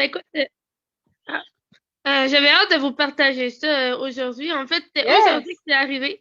écoute, ah, j'avais hâte de vous partager ça aujourd'hui. En fait, c'est aujourd'hui que Yes! c'est arrivé.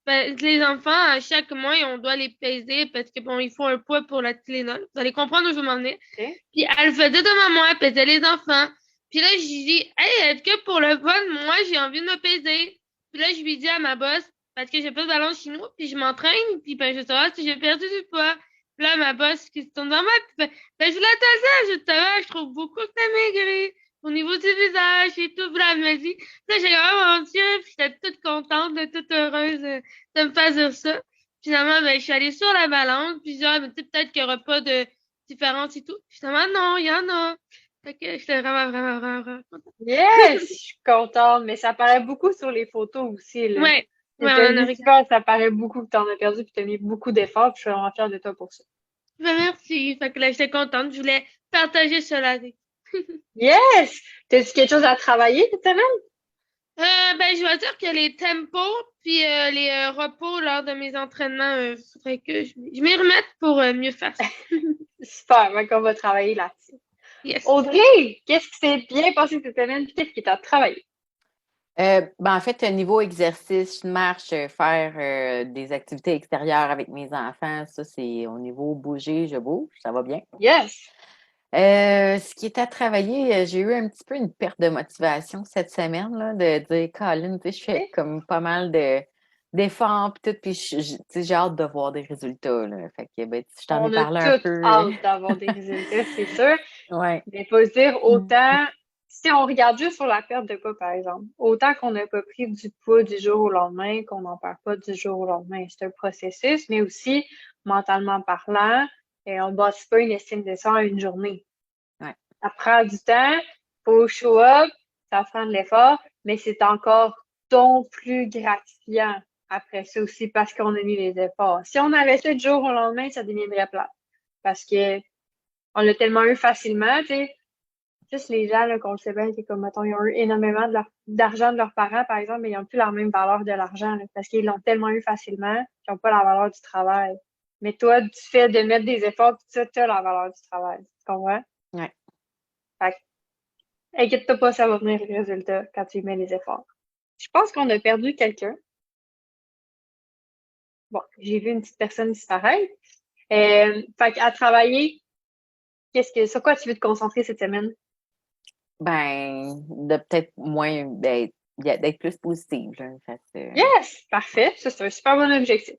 Les enfants, à chaque mois, on doit les peser parce que bon, il faut un poids pour la Tylenol. Vous allez comprendre où je veux m'en venir. OK. Puis elle faisait devant moi, elle pesait les enfants. Puis là, je dis, hey, est-ce que pour le fun, moi, j'ai envie de me peser? Puis là, je lui dis à ma boss, parce que j'ai pas de balance chez nous, puis je m'entraîne, puis ben, je sais pas si j'ai perdu du poids. Puis là, ma boss qui se tourne vers moi, puis fait, ben, je voulais te dire, justement, je trouve beaucoup que t'as maigri au niveau du visage et tout. Puis là, elle me dit, là, j'ai oh mon Dieu, puis j'étais toute contente, toute heureuse de me faire dire ça. Finalement, ben, je suis allée sur la balance, puis genre, mais tu sais, peut-être qu'il n'y aura pas de différence et tout. Finalement, non, il y en a. Fait que j'étais vraiment, vraiment, vraiment, vraiment contente. Yes! Je suis contente, mais ça paraît beaucoup sur les photos aussi, là. Ouais, Je ouais, te on le en a dis regardé. souvent, ça paraît beaucoup que t'en as perdu puis t'as mis beaucoup d'efforts, puis je suis vraiment fière de toi pour ça. Ben, merci. Fait que là, j'étais contente. Je voulais partager cela avec. Yes! T'as-tu quelque chose à travailler cette semaine? Ben, je vais dire que les tempos puis les repos lors de mes entraînements, faudrait que je m'y remette pour mieux faire ça. Super, donc on va travailler là-dessus. Yes. Audrey, qu'est-ce qui s'est bien passé cette semaine? Puis qu'est-ce qui t'a travaillé? En fait, niveau exercice, je marche, faire des activités extérieures avec mes enfants, ça, c'est au niveau bouger, je bouge, ça va bien. Yes! Ce qui est à travailler, j'ai eu un petit peu une perte de motivation cette semaine, là, de dire, Colin, tu sais, je fais OK. comme pas mal d'efforts, puis tout, puis tu sais, j'ai hâte de voir des résultats, là. Fait que, ben, je t'en ai On a parlé un toutes peu. hâte d'avoir des résultats, c'est sûr. Ouais. Mais faut se dire autant, si on regarde juste sur la perte de poids, par exemple, autant qu'on n'a pas pris du poids du jour au lendemain, qu'on n'en perd pas du jour au lendemain. C'est un processus, mais aussi, mentalement parlant, et on ne bâtit pas une estime de soi en une journée. Ouais. Ça prend du temps, faut show up, ça prend de l'effort, mais c'est encore donc plus gratifiant après ça aussi parce qu'on a mis les efforts. Si on avait ça du jour au lendemain, ça deviendrait plat. Parce que on l'a tellement eu facilement, tu sais. Juste les gens, là, qu'on le sait bien, c'est comme, mettons, ils ont eu énormément d'argent de leurs parents, par exemple, mais ils n'ont plus la même valeur de l'argent, là, parce qu'ils l'ont tellement eu facilement qu'ils n'ont pas la valeur du travail. Mais toi, du fait de mettre des efforts, tout ça, tu as la valeur du travail. Tu comprends? Ouais. Fait que, inquiète-toi pas, ça va venir le résultat quand tu y mets les efforts. Je pense qu'on a perdu quelqu'un. Bon, j'ai vu une petite personne disparaître. Fait qu'à travailler, sur quoi tu veux te concentrer cette semaine? Ben, de peut-être moins d'être plus positive, là. Fait que, Yes! Parfait. Ça, c'est un super bon objectif.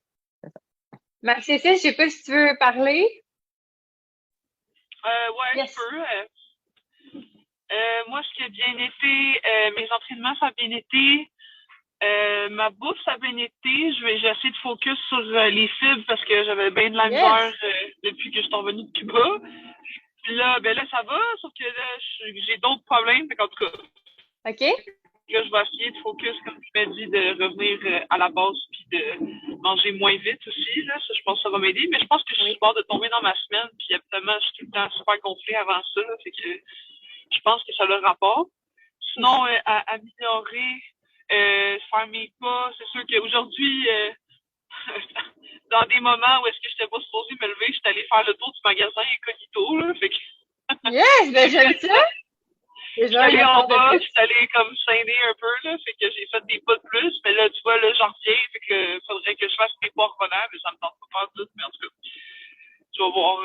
Cécile, je sais pas si tu veux parler. Ouais, je Yes. peux. Moi, ce qui a bien été, mes entraînements, ça a bien été. Ma bouffe, ça a bien été. J'ai essayé de focus sur les fibres parce que j'avais bien de la misère Yes. depuis que je suis revenue de Cuba. Puis là, ben là, ça va, sauf que là, j'ai d'autres problèmes. Fait qu'en tout cas, OK. là, je vais essayer de focus, comme tu m'as dit, de revenir à la base puis de manger moins vite aussi. Là. Ça, je pense que ça va m'aider. Mais je pense que je suis Oui. sur le bord de tomber dans ma semaine. Puis habituellement, je suis tout le temps super gonflée avant ça. Là, fait que je pense que ça a le rapport. Sinon, à améliorer, faire mes pas, c'est sûr qu'aujourd'hui, dans des moments où est-ce que je n'étais pas supposée me lever, je suis allée faire le tour du magasin incognito. Là, fait que Yes, ben j'ai j'aime fait ça. ça. Je suis Déjà un allée en effort de bas, je plus. suis allée comme s'aider un peu, là, fait que j'ai fait des pas de plus, mais là, tu vois, là, j'en reviens, fait que faudrait que je fasse mes pas en revenant, mais ça me tente pas faire tout, mais en tout cas, tu vas voir,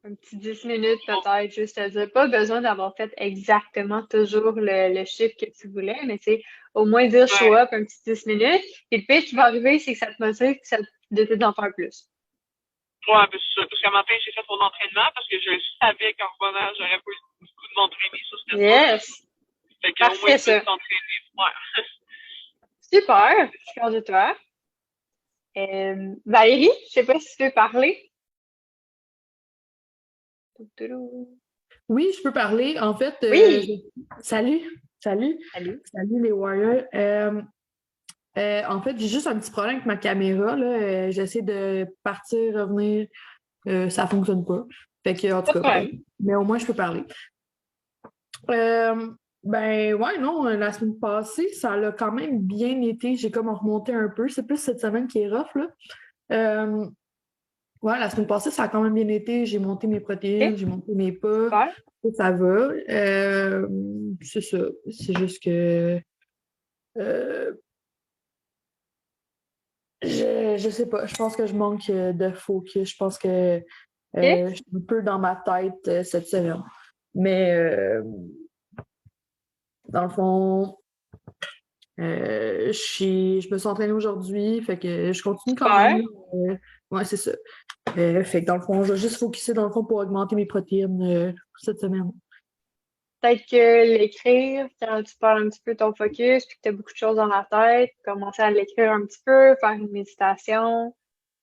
Un petit 10 minutes tu vas peut-être, juste à dire. Pas besoin d'avoir fait exactement toujours le chiffre que tu voulais, mais c'est au moins dire show ouais, up un petit 10 minutes. Et le pire qui va arriver, c'est que ça te motive que ça te décide d'en faire plus. ouais, parce qu'à matin, j'ai fait mon entraînement, parce que je savais qu'en revenant, j'aurais pas eu beaucoup de m'entraîner, ça, c'était sûr. Yes. Fait qu'au moins, Parfait, plus ça. s'entraîner, ouais. Super. Je suis fière de toi. Valérie, je sais pas si tu veux parler. Toutoulou. Oui, je peux parler. En fait, Oui. salut, salut, Salut. salut les Warriors. En fait, j'ai juste un petit problème avec ma caméra, là. J'essaie de partir, revenir, ça fonctionne pas. Fait que, en tout Pas de cas, bref. problème. Mais au moins, je peux parler. Ben ouais, non, la semaine passée, ça a quand même bien été. J'ai comme remonté un peu. C'est plus cette semaine qui est rough, là. Euh, Ouais, la semaine passée, ça a quand même bien été. J'ai monté mes protéines, Ok. j'ai monté mes pas. Super. Ça va. C'est ça. C'est juste que euh, je sais pas. Je pense que je manque de focus. Je pense que Ok. je suis un peu dans ma tête cette semaine. Mais dans le fond, je me suis entraînée aujourd'hui. Fait que je continue quand Super. même. Ouais, c'est ça. Fait que dans le fond, je vais juste focuser dans le fond pour augmenter mes protéines cette semaine. Peut-être que l'écrire, quand tu perds un petit peu ton focus, puis que tu as beaucoup de choses dans la tête, commencer à l'écrire un petit peu, faire une méditation.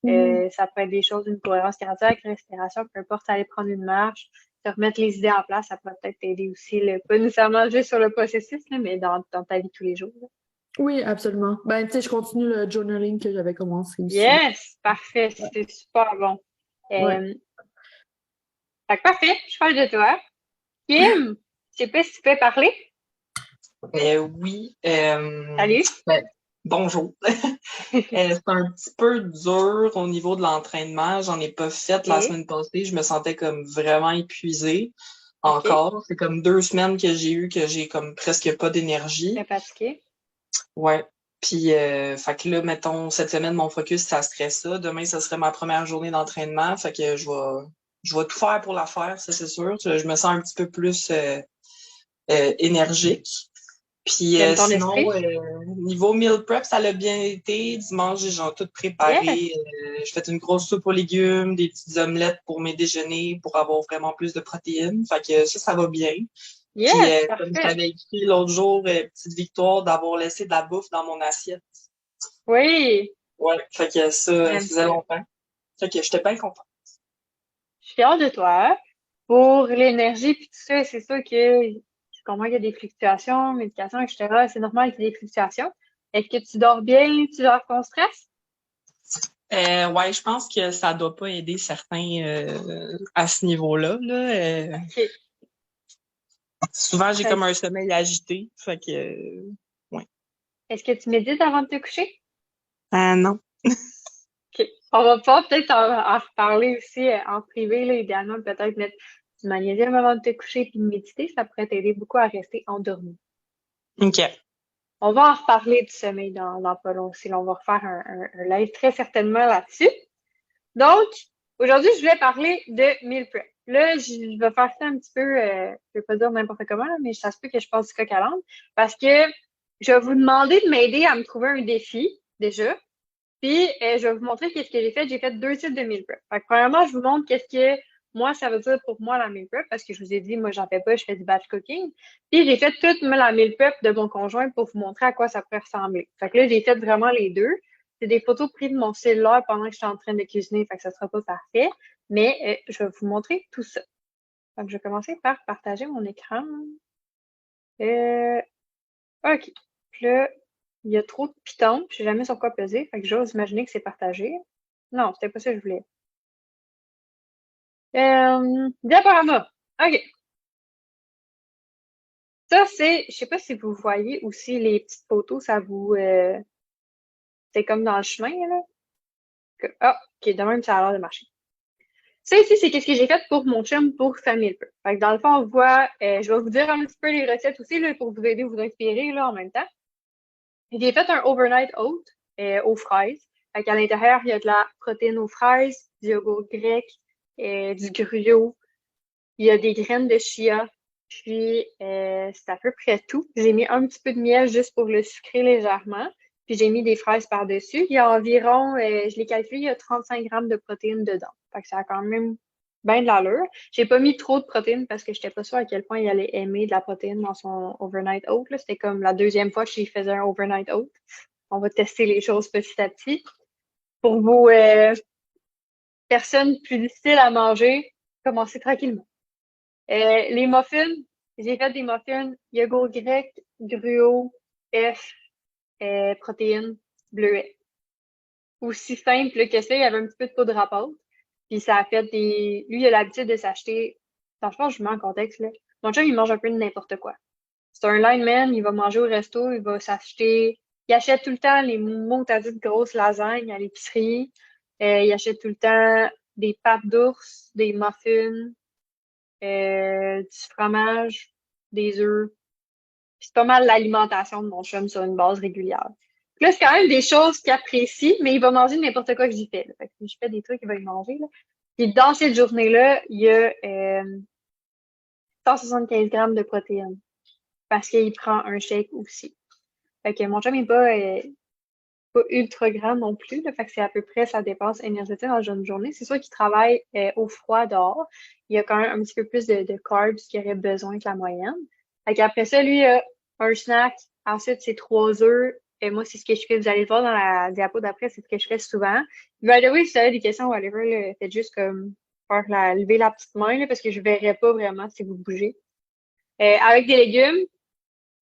Ça peut être des choses, une cohérence cardiaque, respiration, peu importe, aller prendre une marche, te remettre les idées en place, ça peut peut-être t'aider aussi, pas nécessairement juste sur le processus, là, mais dans ta vie tous les jours. Là. Oui, absolument. Ben, tu sais, je continue le journaling que j'avais commencé aussi. Yes! Parfait, Ouais. c'est super bon. Ouais. Fait que parfait, je parle de toi. Kim, je sais pas si tu peux parler. Oui. Salut! Ben, bonjour. C'est un petit peu dur au niveau de l'entraînement. J'en ai pas fait la Ok, semaine passée. Je me sentais comme vraiment épuisée ok, encore. C'est comme 2 semaines que j'ai eu que j'ai comme presque pas d'énergie. très fatiguée. Ouais. Puis, fait que là, mettons, cette semaine, mon focus, ça serait ça. Demain, ça serait ma première journée d'entraînement. Fait que je vais tout faire pour la faire, ça, c'est sûr. Je me sens un petit peu plus énergique. Puis T'aimes ton esprit? sinon, niveau meal prep, ça l'a bien été. Dimanche, j'ai genre tout Yes! préparé. J'ai fait une grosse soupe aux légumes, des petites omelettes pour mes déjeuners pour avoir vraiment plus de protéines. Fait que ça va bien. Puis Yes! comme je Parfait! t'avais écrit l'autre jour, petite victoire d'avoir laissé de la bouffe dans mon assiette. Oui! Ouais, fait que ça J'aime faisait ça. longtemps. Fait que j'étais bien contente. Je suis fière de toi. Pour l'énergie puis tout ça, c'est sûr que je comprends qu'il y a des fluctuations, médication, etc. C'est normal qu'il y ait des fluctuations. Est-ce que tu dors bien? Tu gères ton stress? Ouais, je pense que ça doit pas aider certains à ce niveau-là. Là. OK. Souvent, j'ai Fait comme que, un sommeil agité. Fait que, ouais. est-ce que tu médites avant de te coucher? Non. OK. On va pas peut-être en reparler aussi en privé, là, idéalement, peut-être mettre du magnésium avant de te coucher puis de méditer, ça pourrait t'aider beaucoup à rester endormi. OK. On va en reparler du sommeil dans pas long aussi. Là, on va refaire un live très certainement là-dessus. Donc, aujourd'hui, je voulais parler de meal prep. Là, je vais faire ça un petit peu, je vais pas dire n'importe comment, là, mais ça se peut que je passe du coq à l'âne parce que je vais vous demander de m'aider à me trouver un défi, déjà. Puis, je vais vous montrer qu'est-ce que j'ai fait. J'ai fait 2 types de meal prep. Fait que, premièrement, je vous montre qu'est-ce que moi, ça veut dire pour moi la meal prep parce que je vous ai dit, moi, j'en fais pas, je fais du batch cooking. Puis, j'ai fait toute la meal prep de mon conjoint pour vous montrer à quoi ça pourrait ressembler. Fait que là, j'ai fait vraiment les deux. C'est des photos prises de mon cellulaire pendant que je suis en train de cuisiner, fait que ça sera pas parfait. Mais je vais vous montrer tout ça. Donc, je vais commencer par partager mon écran. OK. Puis là, il y a trop de pitons. Je sais jamais sur quoi peser. Fait que j'ose imaginer que c'est partagé. Non, c'était pas ça que je voulais. Diaporama. OK. Ça, je sais pas si vous voyez aussi les petites photos, c'est comme dans le chemin, là. OK, de même, ça a l'air de marcher. Ça ici, c'est qu'est-ce que j'ai fait pour mon chum pour famille. Fait que dans le fond, on voit, je vais vous dire un petit peu les recettes aussi, là, pour vous aider, vous inspirer, là, en même temps. J'ai fait un overnight oat aux fraises. Fait qu'à l'intérieur, il y a de la protéine aux fraises, du yogourt grec, du gruau. Il y a des graines de chia. Puis, c'est à peu près tout. J'ai mis un petit peu de miel juste pour le sucrer légèrement. Puis, j'ai mis des fraises par-dessus. Il y a environ, je l'ai calculé, il y a 35 grammes de protéines dedans. Fait que ça a quand même bien de l'allure. J'ai pas mis trop de protéines parce que j'étais pas sûre à quel point il allait aimer de la protéine dans son overnight oat. C'était comme la deuxième fois que j'y faisais un overnight oat. On va tester les choses petit à petit. Pour vos personnes plus difficiles à manger, commencez tranquillement. Les muffins, j'ai fait des muffins yogourt grec, gruau, œuf, protéines, bleuets. Aussi simple que ça, il y avait un petit peu de poudre à pâte. Puis ça a fait des... Lui, il a l'habitude de s'acheter... Franchement, je vous mets en contexte, là. Mon chum, il mange un peu de n'importe quoi. C'est un lineman, il va manger au resto, il va s'acheter... Il achète tout le temps les mots, t'as dit, de grosses lasagnes à l'épicerie. Il achète tout le temps des pâtes d'ours, des muffins, du fromage, des œufs. C'est pas mal l'alimentation de mon chum sur une base régulière. Là, c'est quand même des choses qu'il apprécie, mais il va manger n'importe quoi que j'y fais. Là. Fait que si je fais des trucs, il va y manger. Là. Puis dans cette journée-là, il y a 175 grammes de protéines parce qu'il prend un shake aussi. Fait que mon chum n'est pas ultra grand non plus. Là, fait que c'est à peu près sa dépense énergétique dans une journée. C'est sûr qu'il travaille au froid dehors. Il y a quand même un petit peu plus de carbs qu'il aurait besoin que la moyenne. Fait qu'après ça, lui, un snack. Ensuite, c'est 3 œufs. Et moi, c'est ce que je fais. Vous allez le voir dans la diapo d'après, c'est ce que je fais souvent. By the way, si vous avez des questions, whatever, là, faites juste comme lever la petite main, là, parce que je verrai pas vraiment si vous bougez. Avec des légumes.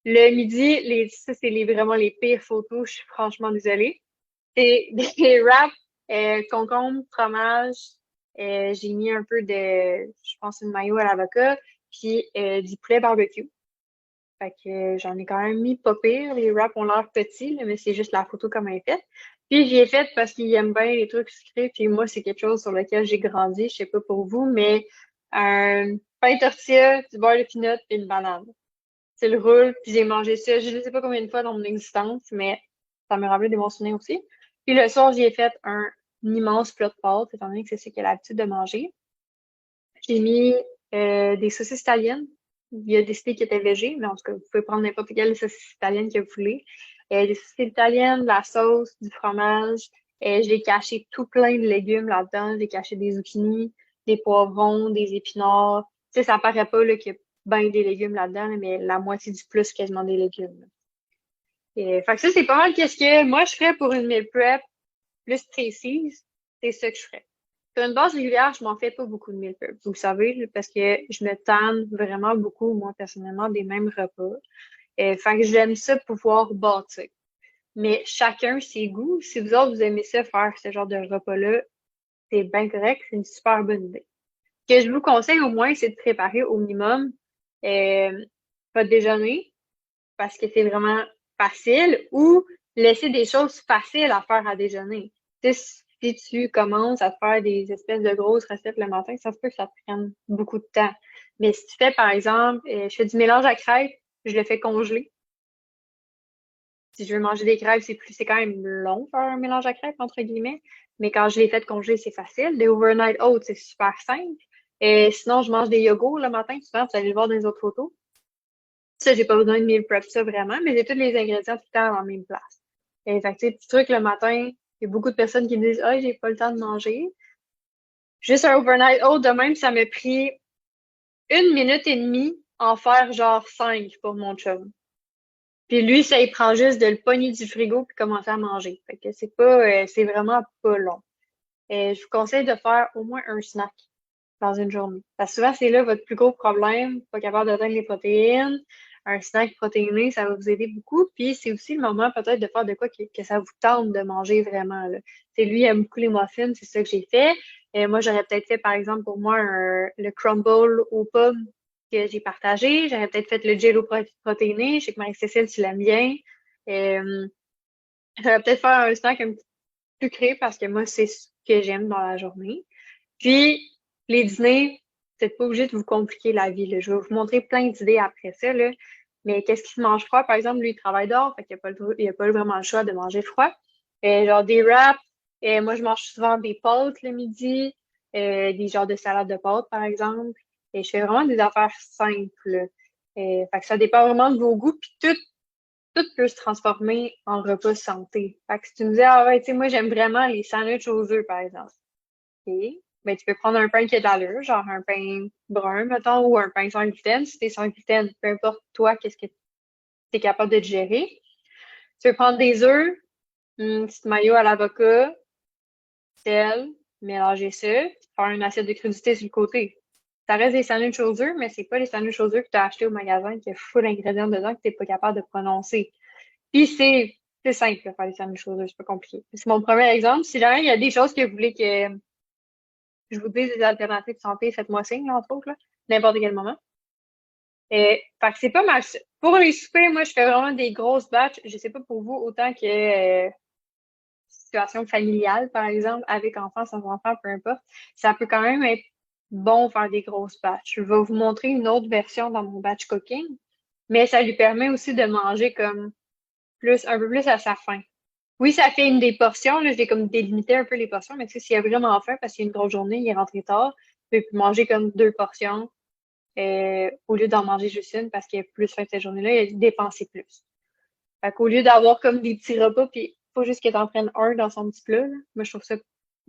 Le midi, ça, c'est vraiment les pires photos. Je suis franchement désolée. C'est des wraps, concombre, fromage. J'ai mis un peu je pense, une mayo à l'avocat, puis du poulet barbecue. Fait que j'en ai quand même mis pas pire. Les wraps ont l'air petits, là, mais c'est juste la photo comme elle est faite. Puis j'y ai fait parce qu'il aime bien les trucs sucrés. Puis moi, c'est quelque chose sur lequel j'ai grandi. Je sais pas pour vous, mais un pain tortilla, du beurre de pinot et une banane. C'est le roule, puis j'ai mangé ça. Je ne sais pas combien de fois dans mon existence, mais ça me rappelé des bons souvenirs aussi. Puis le soir, j'y ai fait un immense plat de pâtes, étant donné que c'est ce qu'il a l'habitude de manger. J'ai mis des saucisses italiennes. Il a décidé qu'il était végé, mais en tout cas, vous pouvez prendre n'importe quelle saucisse italienne que vous voulez. Des saucisses italiennes, de la sauce, du fromage. J'ai caché tout plein de légumes là-dedans. J'ai caché des zucchinis, des poivrons, des épinards. Tu sais, ça paraît pas là, qu'il y a ben des légumes là-dedans, là, mais la moitié du plus quasiment des légumes. Fait que ça, c'est pas mal qu'est-ce que moi je ferais pour une meal prep plus précise. C'est ça que je ferais. Sur une base régulière, je m'en fais pas beaucoup de meal prep. Vous le savez, parce que je me tanne vraiment beaucoup, moi, personnellement, des mêmes repas. Fait que j'aime ça pouvoir bâtir. Mais chacun ses goûts. Si vous autres, vous aimez ça faire ce genre de repas-là, c'est bien correct. C'est une super bonne idée. Ce que je vous conseille au moins, c'est de préparer au minimum votre déjeuner parce que c'est vraiment facile ou laisser des choses faciles à faire à déjeuner. Tu sais, si tu commences à te faire des espèces de grosses recettes le matin, ça se peut que ça te prenne beaucoup de temps. Mais si tu fais, par exemple, je fais du mélange à crêpes, je le fais congeler. Si je veux manger des crêpes, c'est quand même long faire un mélange à crêpes, entre guillemets. Mais quand je les fais congeler, c'est facile. Des overnight oats, c'est super simple. Sinon, je mange des yogourts le matin, souvent, vous allez le voir dans les autres photos. Ça, j'ai pas besoin de meal prep ça vraiment, mais j'ai tous les ingrédients tout le temps dans la même place. Fait que, tu sais, petit truc le matin, il y a beaucoup de personnes qui me disent « Ah, j'ai pas le temps de manger. » Juste un overnight oat de même, ça m'a pris 1 minute et demie en faire genre 5 pour mon chum. Puis lui, ça, il prend juste de le pogner du frigo puis commencer à manger. Fait que c'est vraiment pas long. Je vous conseille de faire au moins un snack dans une journée. Parce que souvent, c'est là votre plus gros problème, pas capable d'atteindre les protéines. Un snack protéiné, ça va vous aider beaucoup. Puis c'est aussi le moment peut-être de faire de quoi que ça vous tente de manger vraiment. Là. Lui, il aime beaucoup les muffins, c'est ça que j'ai fait. Moi, j'aurais peut-être fait, par exemple, pour moi, le crumble aux pommes que j'ai partagé. J'aurais peut-être fait le jello protéiné. Je sais que Marie-Cécile, tu l'aimes bien. J'aurais peut-être faire un snack un petit peu sucré parce que moi, c'est ce que j'aime dans la journée. Puis, les dîners, vous n'êtes pas obligé de vous compliquer la vie. Là. Je vais vous montrer plein d'idées après ça. Là. Mais qu'est-ce qui se mange froid? Par exemple, lui, il travaille dehors, fait qu'il n'y a pas vraiment le choix de manger froid. Genre des wraps. Moi, je mange souvent des pâtes le midi, des genres de salade de pâtes, par exemple. Et je fais vraiment des affaires simples. Fait que ça dépend vraiment de vos goûts. Puis tout peut se transformer en repas santé. Fait que si tu me dis, ah ouais, tu sais, moi, j'aime vraiment les sandwichs aux œufs, par exemple. OK. Ben, tu peux prendre un pain qui a de l'allure, genre un pain brun, mettons, ou un pain sans gluten. Si t'es sans gluten, peu importe toi, qu'est-ce que tu es capable de digérer. Tu peux prendre des œufs, une petite mayo à l'avocat, sel, mélanger ça, puis faire une assiette de crudité sur le côté. Ça reste des sandwichs aux œufs, mais c'est pas les sandwichs aux œufs que tu as acheté au magasin qui a full d'ingrédients dedans que tu n'es pas capable de prononcer. Puis c'est simple de faire des sandwichs aux œufs, c'est pas compliqué. C'est mon premier exemple. Si jamais il y a des choses que vous voulez que je vous dise des alternatives de santé, faites-moi signe, là, entre autres, là, n'importe quel moment. Fait que c'est pas mal ça. Pour les soupers, moi, je fais vraiment des grosses batches. Je sais pas pour vous, autant que situation familiale, par exemple, avec enfants, sans enfants, peu importe, ça peut quand même être bon faire des grosses batches. Je vais vous montrer une autre version dans mon batch cooking, mais ça lui permet aussi de manger comme un peu plus à sa faim. Oui, ça fait une des portions, là, je vais comme délimiter un peu les portions, mais tu sais, s'il a vraiment faim parce qu'il y a une grosse journée, il est rentré tard, il peut manger comme 2 portions au lieu d'en manger juste une parce qu'il a plus faim cette journée-là, il a dépensé plus. Fait qu'au lieu d'avoir comme des petits repas, puis faut juste qu'il en prenne un dans son petit plat, là. Moi, je trouve ça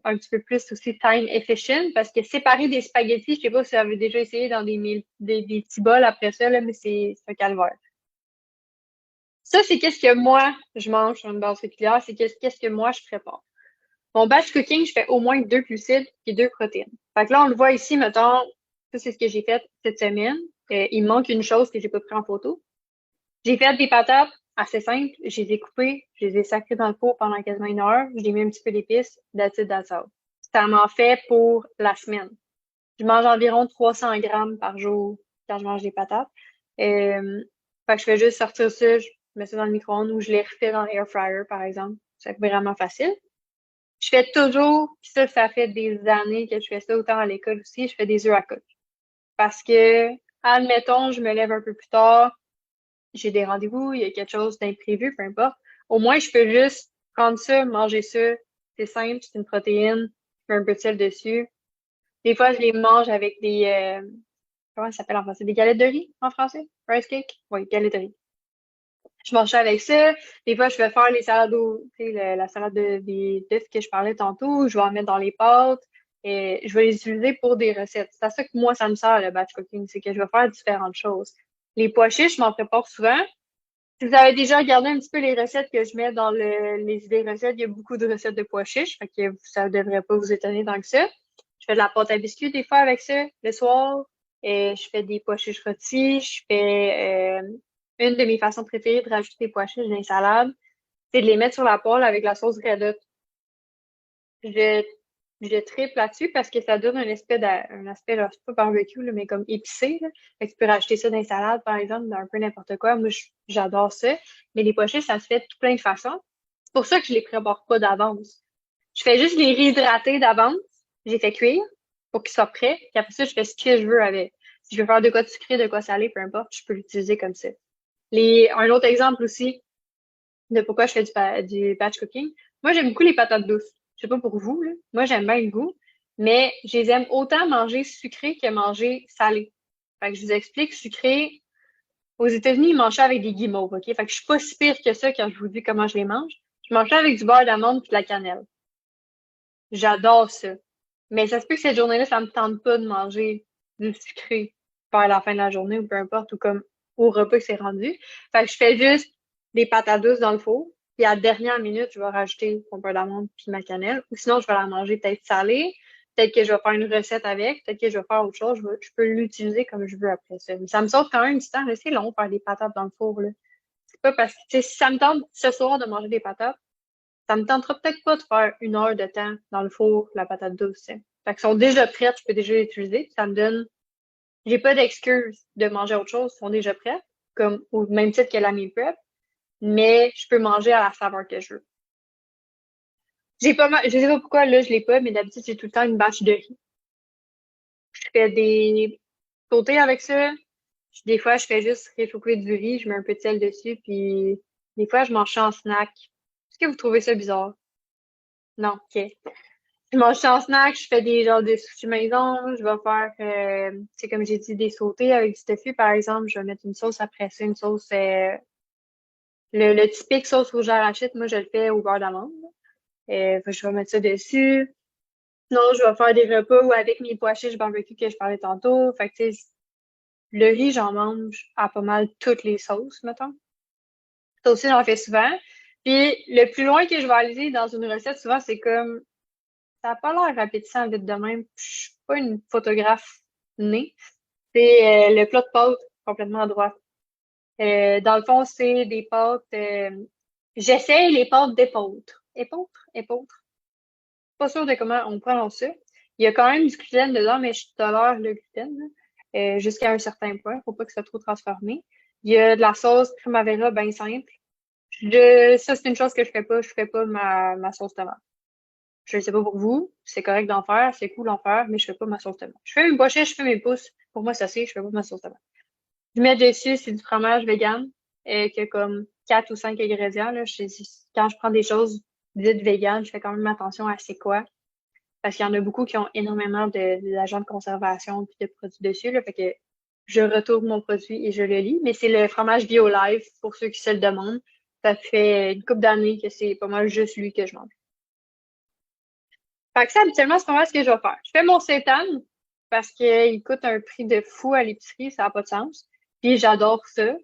un petit peu plus aussi time efficient parce que séparer des spaghettis, je sais pas si vous avez déjà essayé dans des petits bols après ça, là, mais c'est un calvaire. Ça, c'est qu'est-ce que moi, je mange sur une base régulière, c'est qu'est-ce que moi, je prépare. Mon batch cooking, je fais au moins 2 glucides et 2 protéines. Fait que là, on le voit ici, mettons, ça, c'est ce que j'ai fait cette semaine. Il me manque une chose que j'ai pas pris en photo. J'ai fait des patates assez simples. Je les ai coupées, je les ai sacrées dans le pot pendant quasiment 1 heure. J'ai mis un petit peu d'épices, that's it, that's all. Ça m'en fait pour la semaine. Je mange environ 300 grammes par jour quand je mange des patates. Fait que je fais juste sortir ça, je mets ça dans le micro-ondes ou je les refais dans l'air fryer, par exemple. C'est vraiment facile. Je fais toujours, puis ça fait des années que je fais ça, autant à l'école aussi, je fais des œufs à coque. Parce que, admettons, je me lève un peu plus tard, j'ai des rendez-vous, il y a quelque chose d'imprévu, peu importe. Au moins, je peux juste prendre ça, manger ça. C'est simple, c'est une protéine, je mets un peu de sel dessus. Des fois, je les mange avec des, comment ça s'appelle en français? Des galettes de riz en français? Rice cake? Oui, galettes de riz. Je mange ça avec ça. Des fois, je vais faire les salades tu sais, la salade des d'œufs que je parlais tantôt. Je vais en mettre dans les pâtes. Et je vais les utiliser pour des recettes. C'est à ça que moi, ça me sert, le batch cooking. C'est que je vais faire différentes choses. Les pois chiches, je m'en prépare souvent. Si vous avez déjà regardé un petit peu les recettes que je mets dans les idées recettes, il y a beaucoup de recettes de pois chiches. Fait que ça ne devrait pas vous étonner tant que ça. Je fais de la pâte à biscuits des fois avec ça, le soir. Et je fais des pois chiches rôtis. Je fais une de mes façons préférées de rajouter des pois chiches dans les salades, c'est de les mettre sur la poêle avec la sauce Red Hot. Je tripe là-dessus parce que ça donne un aspect, là, c'est pas barbecue, là, mais comme épicé. Là. Fait que tu peux rajouter ça dans les salades, par exemple, dans un peu n'importe quoi. Moi, j'adore ça. Mais les pois chiches, ça se fait de tout plein de façons. C'est pour ça que je les prépare pas d'avance. Je fais juste les réhydrater d'avance. Je les fais cuire pour qu'ils soient prêts. Puis après ça, je fais ce que je veux avec. Si je veux faire de quoi de sucré, de quoi salé, peu importe, je peux l'utiliser comme ça. Un autre exemple aussi de pourquoi je fais du batch cooking. Moi, j'aime beaucoup les patates douces. Je sais pas pour vous, là. Moi, j'aime bien le goût, mais je les aime autant manger sucré que manger salé. Fait que je vous explique, sucré, aux États-Unis, ils mangent ça avec des guimauves, OK? Fait que je suis pas si pire que ça quand je vous dis comment je les mange. Je mange ça avec du beurre d'amande et de la cannelle. J'adore ça. Mais ça se peut que cette journée-là, ça me tente pas de manger du sucré vers la fin de la journée ou peu importe, ou comme au repas que c'est rendu. Fait que je fais juste des patates douces dans le four. Puis à la dernière minute, je vais rajouter mon beurre d'amande puis ma cannelle. Ou sinon, je vais la manger peut-être salée. Peut-être que je vais faire une recette avec. Peut-être que je vais faire autre chose. Je peux l'utiliser comme je veux après ça. Mais ça me sauve quand même du temps. C'est long de faire des patates dans le four, là. C'est pas parce que, tu sais, si ça me tente ce soir de manger des patates, ça me tentera peut-être pas de faire 1 heure de temps dans le four, la patate douce. Fait qu'elles sont déjà prêtes, je peux déjà les utiliser. Ça me donne, j'ai pas d'excuse de manger autre chose, elles sont déjà prêtes, comme au même titre que la meal prep, mais je peux manger à la saveur que je veux. Je sais pas pourquoi, là, je l'ai pas, mais d'habitude, j'ai tout le temps une bâche de riz. Je fais des sautés avec ça. Des fois, je fais juste réchauffer du riz, je mets un peu de sel dessus, puis des fois, je mange ça en snack. Est-ce que vous trouvez ça bizarre? Non, ok. Je mange ça en snack, je fais des sushis maison, je vais faire, c'est comme j'ai dit, des sautés avec du tofu, par exemple. Je vais mettre une sauce après ça, une sauce, le typique sauce rouge arachide, moi, je le fais au beurre d'amande. Je vais mettre ça dessus. Sinon, je vais faire des repas ou avec mes pois chiches barbecue que je parlais tantôt. Fait que, tu sais, le riz, j'en mange à pas mal toutes les sauces, mettons. Ça aussi, j'en fais souvent. Puis, le plus loin que je vais aller dans une recette, souvent, c'est comme, ça n'a pas l'air appétissant vite de même. Je suis pas une photographe née. C'est le plat de pâtes complètement à droite. Dans le fond, c'est des pâtes. J'essaie les pâtes d'épeautre. Épeautre? Pas sûre de comment on prononce ça. Il y a quand même du gluten dedans, mais je tolère le gluten jusqu'à un certain point. Faut pas que ça soit trop transformé. Il y a de la sauce primavera bien simple. Ça, c'est une chose que je fais pas. Je fais pas ma sauce tomate. Je ne sais pas pour vous. C'est correct d'en faire. C'est cool d'en faire, mais je fais pas ma sauce tomate. Je fais mes pochettes, je fais mes pouces. Pour moi, ça c'est, je fais pas ma sauce tomate. Je mets dessus, c'est du fromage vegan, qui a comme 4 ou 5 ingrédients, là. Quand je prends des choses dites vegan, je fais quand même attention à c'est quoi. Parce qu'il y en a beaucoup qui ont énormément d'agents de conservation et de produits dessus, là. Fait que je retourne mon produit et je le lis. Mais c'est le fromage Bio Life, pour ceux qui se le demandent. Ça fait une couple d'années que c'est pas mal juste lui que je mange. Fait que ça, habituellement, c'est pas mal ce que je vais faire. Je fais mon seitan parce qu'il coûte un prix de fou à l'épicerie, ça n'a pas de sens. Puis j'adore ça.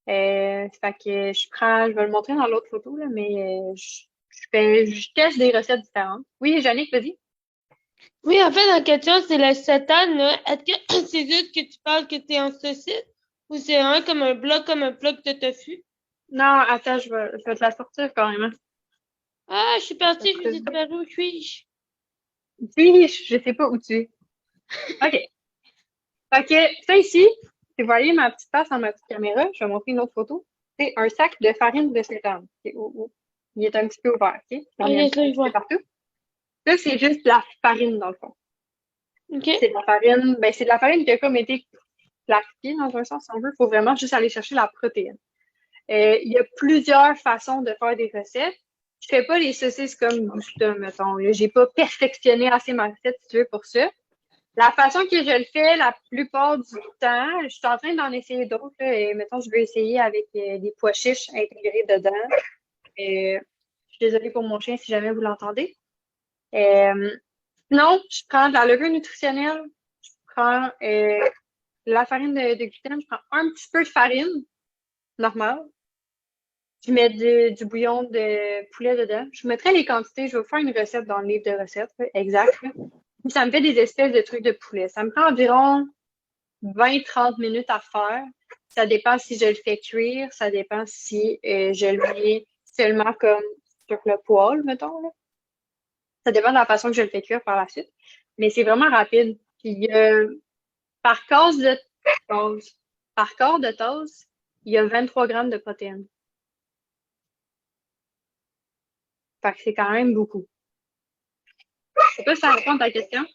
Fait que je vais le montrer dans l'autre photo, là, mais je teste des recettes différentes. Oui, Jannick, vas-y. Oui, en fait, la question, c'est le seitan, là. Est-ce que c'est juste que tu parles que t'es en saucisse ou c'est vraiment comme un bloc de tofu? Non, attends, je vais te la sortir quand même. Ah, je suis partie, je suis disparue, où suis-je? Oui, je sais pas où tu es. OK. Fait que ça ici, si vous voyez ma petite face dans ma petite caméra, je vais montrer une autre photo. C'est un sac de farine de seitan. Il est un petit peu ouvert, OK? Ah, Il y a un yes, petit là, peu je vois. partout. Ça, c'est juste de la farine, dans le fond. OK. C'est de la farine, ben, c'est de la farine qui a comme été clarifiée, dans un sens, si on veut. Il faut vraiment juste aller chercher la protéine. Il y a plusieurs façons de faire des recettes. Je fais pas les saucisses comme Gusta, mettons. J'ai pas perfectionné assez ma recette, si tu veux, pour ça. La façon que je le fais la plupart du temps, je suis en train d'en essayer d'autres. Et mettons, je vais essayer avec des pois chiches intégrés dedans. Je suis désolée pour mon chien si jamais vous l'entendez. Non, je prends de la levure nutritionnelle. Je prends la farine de gluten. Je prends un petit peu de farine normale. Je mets du bouillon de poulet dedans. Je vous mettrai les quantités. Je vais vous faire une recette dans le livre de recettes, là, exact. Là. Ça me fait des espèces de trucs de poulet. Ça me prend environ 20-30 minutes à faire. Ça dépend si je le fais cuire. Ça dépend si je le mets seulement comme sur le poêle, mettons. Là. Ça dépend de la façon que je le fais cuire par la suite. Mais c'est vraiment rapide. Puis par quart de tasse, il y a 23 grammes de protéines. Fait que c'est quand même beaucoup. Je sais pas si ça répond à ta question.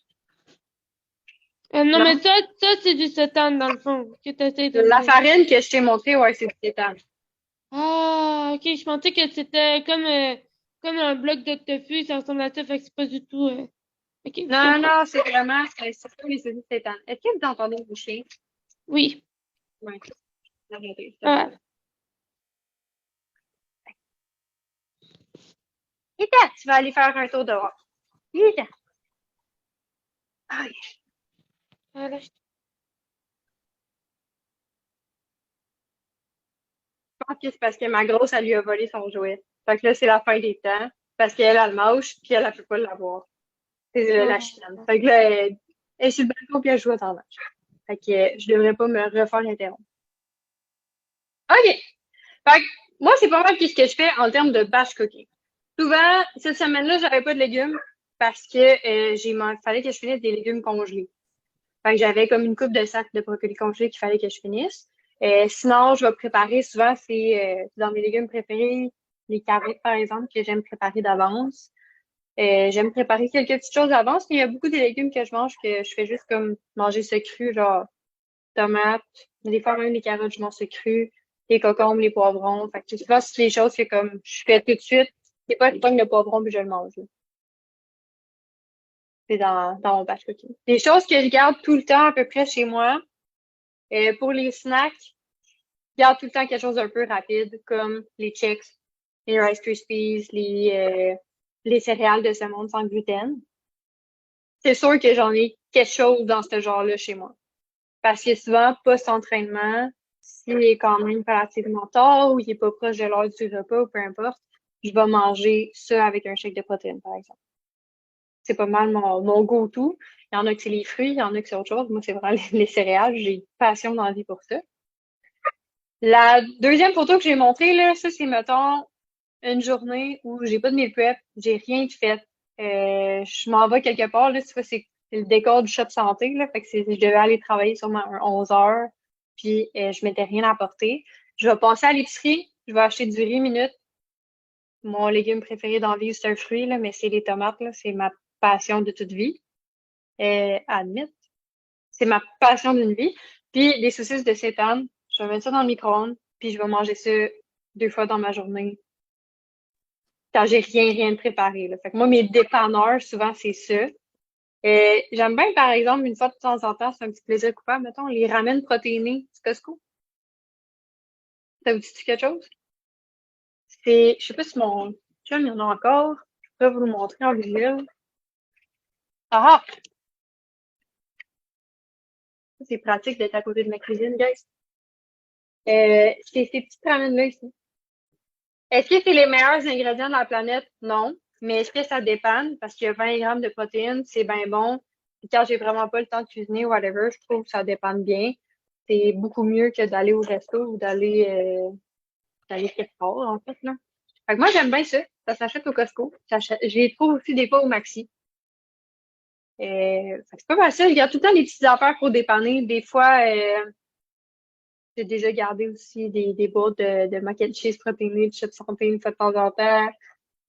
Non, Non. mais ça, c'est du seitan, dans le fond, que t'essayes de me La dire. farine que je t'ai montrée, ouais, c'est du seitan. Ah, ok, je pensais que c'était comme un bloc de tofu, ça ressemble à ça, fait que c'est pas du tout. Ok, je Non, comprends. non, c'est vraiment, c'est comme les saucisses seitan. Est-ce que vous entendez le chien? Oui. Oui. Arrêtez. Ah. Vite, tu vas aller faire un tour dehors. Vite. Aïe. Ah, là, je- Je pense que c'est parce que ma grosse, elle lui a volé son jouet. Fait que là, c'est la fin des temps. Parce qu'elle a le mange, puis elle peut pas l'avoir. C'est la chicane. Fait que là, elle est sur le balcon, puis elle joue à temps. Fait que je devrais pas me refaire interrompre. OK. Fait que moi, c'est pas mal ce que je fais en termes de batch cooking. Souvent, cette semaine-là, j'avais pas de légumes parce que fallait que je finisse des légumes congelés. Fait que j'avais comme une coupe de sacs de brocolis congelés qu'il fallait que je finisse. Sinon, je vais préparer souvent, c'est dans mes légumes préférés, les carottes, par exemple, que j'aime préparer d'avance. J'aime préparer quelques petites choses d'avance, mais il y a beaucoup de légumes que je mange que je fais juste comme manger ce cru, genre tomates, des fois même les carottes, je mange ce cru, les concombres, les poivrons. Fait que souvent, c'est des choses que comme je fais tout de suite. C'est pas je pogne le poivron puis je le mange. Là. C'est dans mon batch cooking. Des choses que je garde tout le temps à peu près chez moi. Pour les snacks, je garde tout le temps quelque chose d'un peu rapide, comme les Chex, les Rice Krispies, les céréales de semoule sans gluten. C'est sûr que j'en ai quelque chose dans ce genre-là chez moi. Parce que souvent, post-entraînement, s'il est quand même relativement tard ou il est pas proche de l'heure du repas ou peu importe, je vais manger ça avec un shake de protéines, par exemple. C'est pas mal mon go-to. Il y en a que c'est les fruits, il y en a que c'est autre chose. Moi, c'est vraiment les céréales. J'ai une passion dans la vie pour ça. La deuxième photo que j'ai montrée, là, ça, c'est, mettons, une journée où j'ai pas de meal prep, j'ai rien de fait. Je m'en vais quelque part, là, tu vois, c'est le décor du shop santé, là, fait que je devais aller travailler sûrement 11 heures, puis je m'étais rien apporté. Je vais passer à l'épicerie, je vais acheter du riz minute, mon légume préféré dans la vie, c'est un fruit, là, mais c'est les tomates, là. C'est ma passion de toute vie. Admite. C'est ma passion d'une vie. Puis des saucisses de seitan, je vais mettre ça dans le micro-ondes, puis je vais manger ça 2 fois dans ma journée. Quand j'ai rien de préparé, là. Fait que moi, mes dépanneurs, souvent, c'est ça. J'aime bien, par exemple, une fois de temps en temps, c'est un petit plaisir coupable, mettons, les ramen protéinés du Costco. Ça vous dit quelque chose? Je sais pas si mon chum, il y en a encore. Je pourrais vous le montrer en visuel. Ah! C'est pratique d'être à côté de ma cuisine, guys. C'est ces petits ramen-là ici. Est-ce que c'est les meilleurs ingrédients de la planète? Non. Mais est-ce que ça dépanne? Parce qu'il y a 20 grammes de protéines, c'est bien bon. Puis quand j'ai vraiment pas le temps de cuisiner ou whatever, je trouve que ça dépanne bien. C'est beaucoup mieux que d'aller au resto ou d'aller quelque part, en fait, là. Fait que moi, j'aime bien ça. Ça s'achète au Costco. Je les trouve aussi des fois au Maxi. Fait que c'est pas mal ça. Je garde tout le temps les petites affaires pour dépanner. Des fois, j'ai déjà gardé aussi des boîtes de mac and cheese protéinées, de chips santé une fois de temps en temps.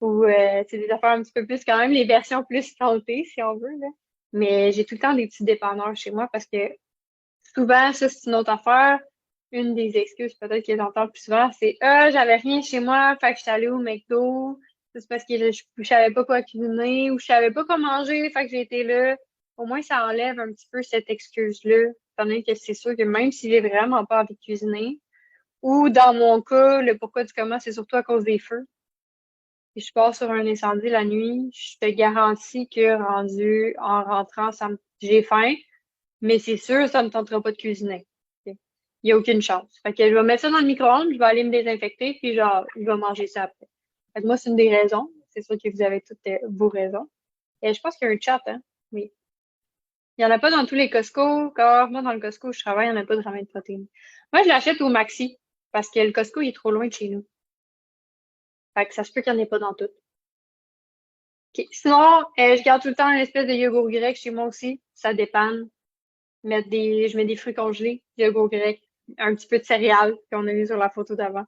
Ou c'est des affaires un petit peu plus quand même, les versions plus santé, si on veut, là. Mais j'ai tout le temps des petits dépanneurs chez moi parce que souvent, ça, c'est une autre affaire. Une des excuses peut-être que j'entends le plus souvent, c'est Ah, j'avais rien chez moi, fait que j'étais allée au McDo. Ça, c'est parce que je savais pas quoi cuisiner ou je savais pas quoi manger, fait que j'ai été là. Au moins, ça enlève un petit peu cette excuse-là. Étant donné que c'est sûr que même si j'ai vraiment pas envie de cuisiner, ou dans mon cas, le pourquoi du comment, c'est surtout à cause des feux. Si je pars sur un incendie la nuit, je te garantis que rendu en rentrant, j'ai faim, mais c'est sûr, ça me tentera pas de cuisiner. Ok? Il n'y a aucune chance. Fait que je vais mettre ça dans le micro-ondes, je vais aller me désinfecter, puis genre, je vais manger ça après. Fait que moi, c'est une des raisons. C'est sûr que vous avez toutes vos raisons. Et je pense qu'il y a un chat, hein? Oui. Il n'y en a pas dans tous les Costco, car moi, dans le Costco où je travaille, il n'y en a pas de ramen de protéines. Moi, je l'achète au Maxi, parce que le Costco, il est trop loin de chez nous. Fait que ça se peut qu'il n'y en ait pas dans tout. Ok. Sinon, je garde tout le temps une espèce de yogourt grec chez moi aussi. Ça dépanne. Je mets des fruits congelés, du yogourt grec, un petit peu de céréales qu'on a vu sur la photo d'avant.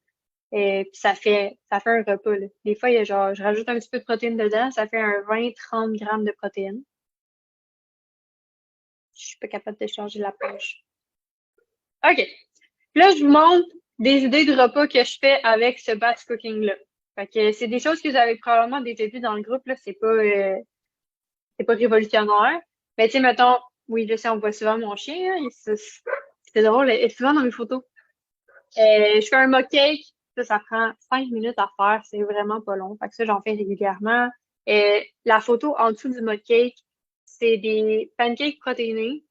Et puis ça fait un repas, là. Des fois, il y a genre, je rajoute un petit peu de protéines dedans, ça fait un 20-30 grammes de protéines. Je suis pas capable de changer la page. OK. Là, je vous montre des idées de repas que je fais avec ce batch cooking-là. Fait que c'est des choses que vous avez probablement déjà vues dans le groupe, là. C'est pas révolutionnaire. Mais tu sais, mettons, oui, je sais, on voit souvent mon chien, hein, c'est drôle, il est souvent dans mes photos. Je fais un mug cake, ça prend 5 minutes à faire, c'est vraiment pas long. Fait que ça, j'en fais régulièrement. La photo en dessous du mug cake, c'est des pancakes protéinés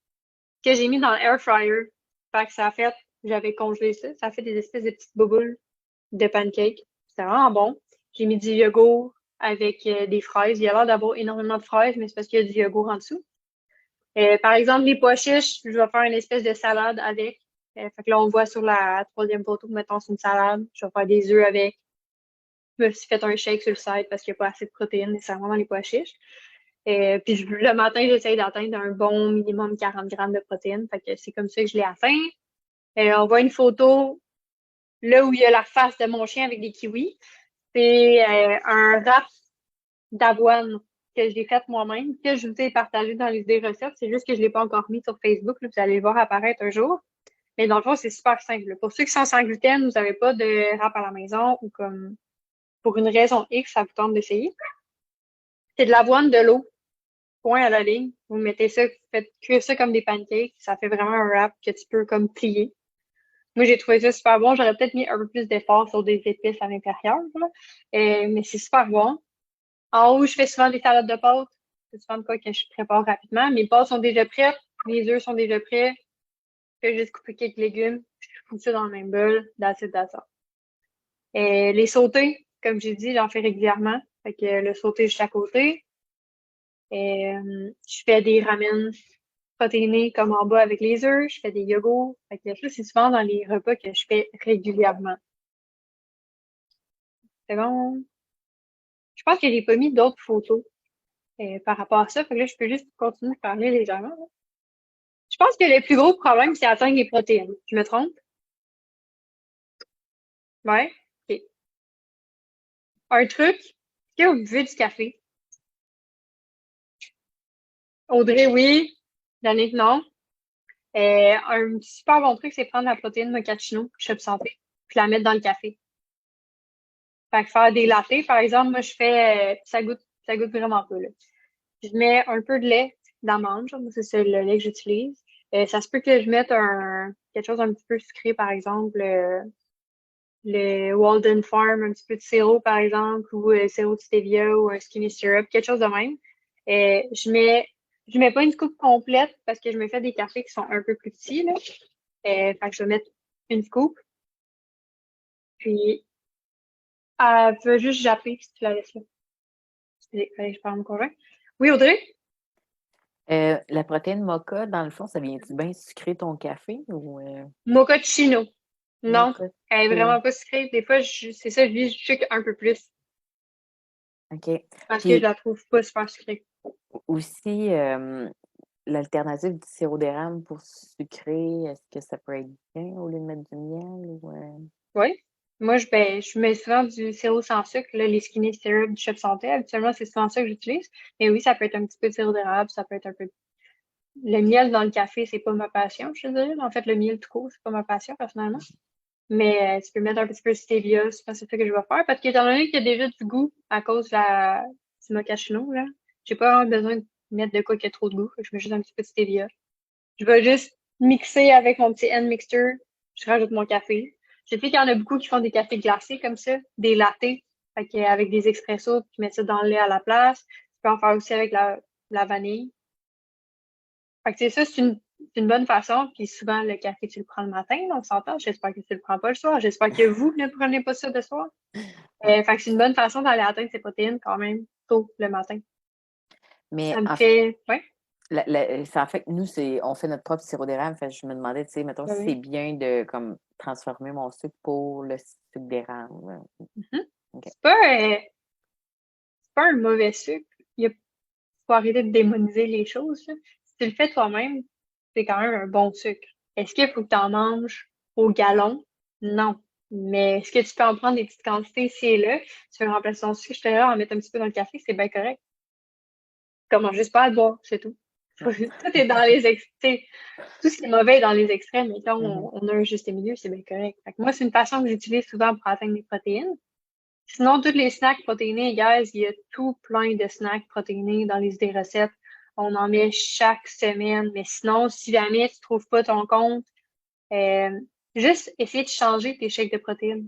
que j'ai mis dans l'air fryer. Fait que j'avais congelé ça, ça fait des espèces de petites bouboules de pancakes. C'est vraiment bon. J'ai mis du yogourt avec des fraises. Il y a l'air d'avoir énormément de fraises, mais c'est parce qu'il y a du yogourt en dessous. Par exemple, les pois chiches, je vais faire une espèce de salade avec. Fait que là, on voit sur la troisième photo, mettons, c'est une salade. Je vais faire des œufs avec. Je me suis fait un shake sur le side parce qu'il n'y a pas assez de protéines nécessairement dans les pois chiches. Puis le matin, j'essaye d'atteindre un bon minimum 40 grammes de protéines. Fait que c'est comme ça que je l'ai atteint. On voit une photo là où il y a la face de mon chien avec des kiwis. C'est un wrap d'avoine que j'ai fait moi-même, que je vous ai partagé dans les idées recettes. C'est juste que je ne l'ai pas encore mis sur Facebook. Là, vous allez le voir apparaître un jour. Mais dans le fond, c'est super simple. Pour ceux qui sont sans gluten, vous n'avez pas de wrap à la maison ou comme pour une raison X, ça vous tente d'essayer. C'est de l'avoine, de l'eau, point à la ligne. Vous mettez ça, vous faites cuire ça comme des pancakes. Ça fait vraiment un wrap que tu peux comme plier. Moi, j'ai trouvé ça super bon. J'aurais peut-être mis un peu plus d'effort sur des épices à l'intérieur, là. Mais c'est super bon. En haut, je fais souvent des salades de pâtes. C'est souvent de quoi que je prépare rapidement. Mes pâtes sont déjà prêtes. Les œufs sont déjà prêts. Je fais juste couper quelques légumes. Je fous ça dans le même bol. That's it. Les sautés, comme j'ai dit, j'en fais régulièrement. Fait que le sauté juste à côté. Je fais des ramen protéinés comme en bas avec les œufs. Je fais des yogourts. Fait que ça, c'est souvent dans les repas que je fais régulièrement. C'est bon. Je pense que j'ai pas mis d'autres photos par rapport à ça. Fait que là, je peux juste continuer de parler légèrement, là. Je pense que le plus gros problème, c'est atteindre les protéines. Je me trompe? Ouais? OK. Un truc, est-ce que vous buvez du café? Audrey, oui. Yannick, non. Un super bon truc, c'est prendre la protéine mochaccino, Chop Santé, puis la mettre dans le café. Fait que faire des lattés, par exemple, moi, je fais, ça goûte vraiment pas, là. Je mets un peu de lait d'amande, genre, moi, c'est le lait que j'utilise. Ça se peut que je mette quelque chose un petit peu sucré, par exemple, le Walden Farm, un petit peu de sirop, par exemple, ou sirop de stevia ou un skinny syrup, quelque chose de même. Je mets pas une coupe complète parce que je me fais des cafés qui sont un peu plus petits, là. Fait que je vais mettre une coupe. Puis, elle veut juste japper si tu la laisses là. Fallait que je parle à mon conjoint. Oui, Audrey? La protéine mocha, dans le fond, ça vient-tu bien sucrer ton café ou Mochaccino. Non, mocha? elle est vraiment pas sucrée. Des fois, c'est ça, je dis je sucre un peu plus OK. parce que je Puis la trouve pas super sucrée. aussi, l'alternative du sirop d'érable pour sucrer, est-ce que ça peut être bien au lieu de mettre du miel ou Oui. Moi, je mets souvent du sirop sans sucre, là, les skinny syrup du Chef Santé. Habituellement, c'est souvent ça que j'utilise. Mais oui, ça peut être un petit peu de sirop d'érable, ça peut être un peu. Le miel dans le café, c'est pas ma passion, je te dirais. En fait, le miel tout court, c'est pas ma passion, personnellement. Mais tu peux mettre un petit peu de stevia, c'est pas ça que je vais faire. Parce qu'étant donné qu'il y a déjà du goût à cause du mochaccino, là, j'ai pas vraiment besoin de mettre de quoi qui a trop de goût. Fait que je mets juste un petit peu de stevia. Je vais juste mixer avec mon petit hand mixer. Je rajoute mon café. Je sais qu'il y en a beaucoup qui font des cafés glacés comme ça, des lattés, fait que, avec des expressos, tu mets ça dans le lait à la place. Tu peux en faire aussi avec la vanille. Fait que c'est ça, c'est une bonne façon. Puis souvent, le café, tu le prends le matin, on s'entend. J'espère que tu le prends pas le soir. J'espère que vous ne prenez pas ça le soir. Fait que c'est une bonne façon d'aller atteindre ces protéines quand même tôt le matin. Mais Ça me en fait. Ouais. ça en fait que nous, on fait notre propre sirop d'érable. Fait que je me demandais, tu sais, mettons, si c'est Oui. bien de comme transformer mon sucre pour le sucre d'érable. Mhm. OK. C'est pas un mauvais sucre. Faut arrêter de démoniser les choses, là. Si tu le fais toi-même, c'est quand même un bon sucre. Est-ce qu'il faut que tu en manges au gallon? Non. Mais est-ce que tu peux en prendre des petites quantités ici et là? Tu veux remplacer ton sucre, je te dirais, en mettre un petit peu dans le café, c'est bien correct. Comment juste pas à le boire, c'est tout. Ouais. Tout est dans les extrêmes. Tout ce qui est mauvais est dans les extrêmes, mais quand Mhm. on a un juste milieu, c'est bien correct. Fait que moi, c'est une façon que j'utilise souvent pour atteindre les protéines. Sinon, tous les snacks protéinés, guys, il y a tout plein de snacks protéinés dans les idées recettes. On en met chaque semaine. Mais sinon, si jamais tu trouves pas ton compte, euh, juste essayer de changer tes shakes de protéines.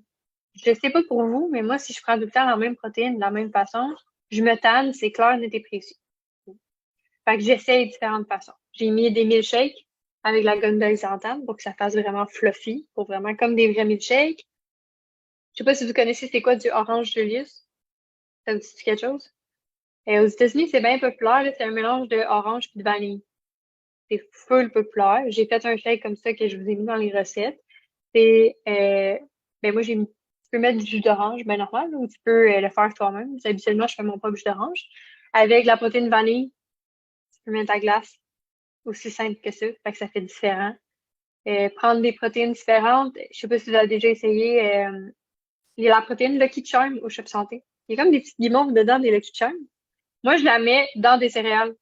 Je sais pas pour vous, mais moi, si je prends tout le temps la même protéine de la même façon, je me tanne, c'est clair, net et précis. Fait que j'essaye différentes façons. J'ai mis des milkshakes avec la gomme xanthane pour que ça fasse vraiment fluffy, pour vraiment comme des vrais milkshakes. Je sais pas si vous connaissez c'est quoi du orange Julius. Ça vous dit quelque chose? Aux États-Unis, c'est bien populaire, là. C'est un mélange de orange et de vanille. C'est full populaire. J'ai fait un shake comme ça que je vous ai mis dans les recettes. C'est, ben moi, tu peux mettre du jus d'orange, ben normal, ou tu peux le faire toi-même. Habituellement, je fais mon propre jus d'orange. Avec la protéine vanille, tu peux mettre ta glace. Aussi simple que ça. Fait que ça fait différent. Prendre des protéines différentes. Je sais pas si vous avez déjà essayé, il y a la protéine Lucky Charm au Chef Santé. Il y a comme des petites guimauves dedans des Lucky Charm. Moi, je la mets dans des céréales.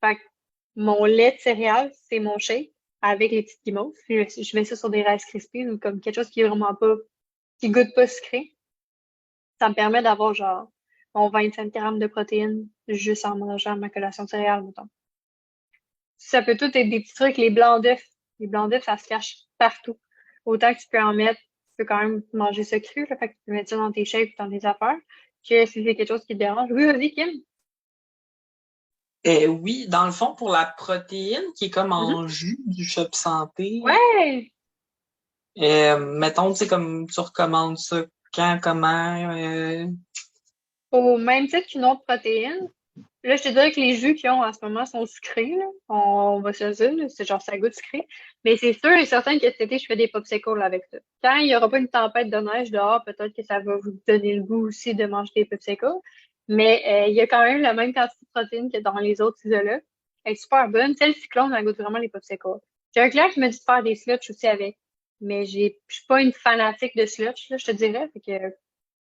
Fait que mon lait de céréales, c'est mon shake avec les petites guimauves. Je mets ça sur des Rice Krispies ou comme quelque chose qui est vraiment pas, qui goûte pas sucré. Ça me permet d'avoir genre mon 25 grammes de protéines juste en mangeant ma collation de céréales, mettons. Ça peut tout être des petits trucs, les blancs d'œufs. Les blancs d'œufs, ça se cache partout. Autant que tu peux en mettre, tu peux quand même manger ça cru, là, fait que tu peux mettre ça dans tes shakes ou dans tes affaires. Que si c'est quelque chose qui te dérange. Oui, vas-y, Kim. Oui, dans le fond, pour la protéine qui est comme Mhm. en jus du Shop Santé, Ouais! mettons, tu sais, comme tu recommandes ça quand, comment, Au même titre qu'une autre protéine, là, je te dirais que les jus qu'ils ont en ce moment sont sucrés, là. On va se le dire, là. C'est genre, ça goûte sucré. Mais c'est sûr et certain que cet été, je fais des popsicles avec ça. Quand il n'y aura pas une tempête de neige dehors, peut-être que ça va vous donner le goût aussi de manger des popsicles. Mais il y a quand même la même quantité de protéines que dans les autres isolas. Elle est super bonne. Celle cyclone, elle goûte vraiment les popsicles. J'ai un client qui me dit de faire des slushs aussi avec. Mais je suis pas une fanatique de slush, là, je te dirais. Fait que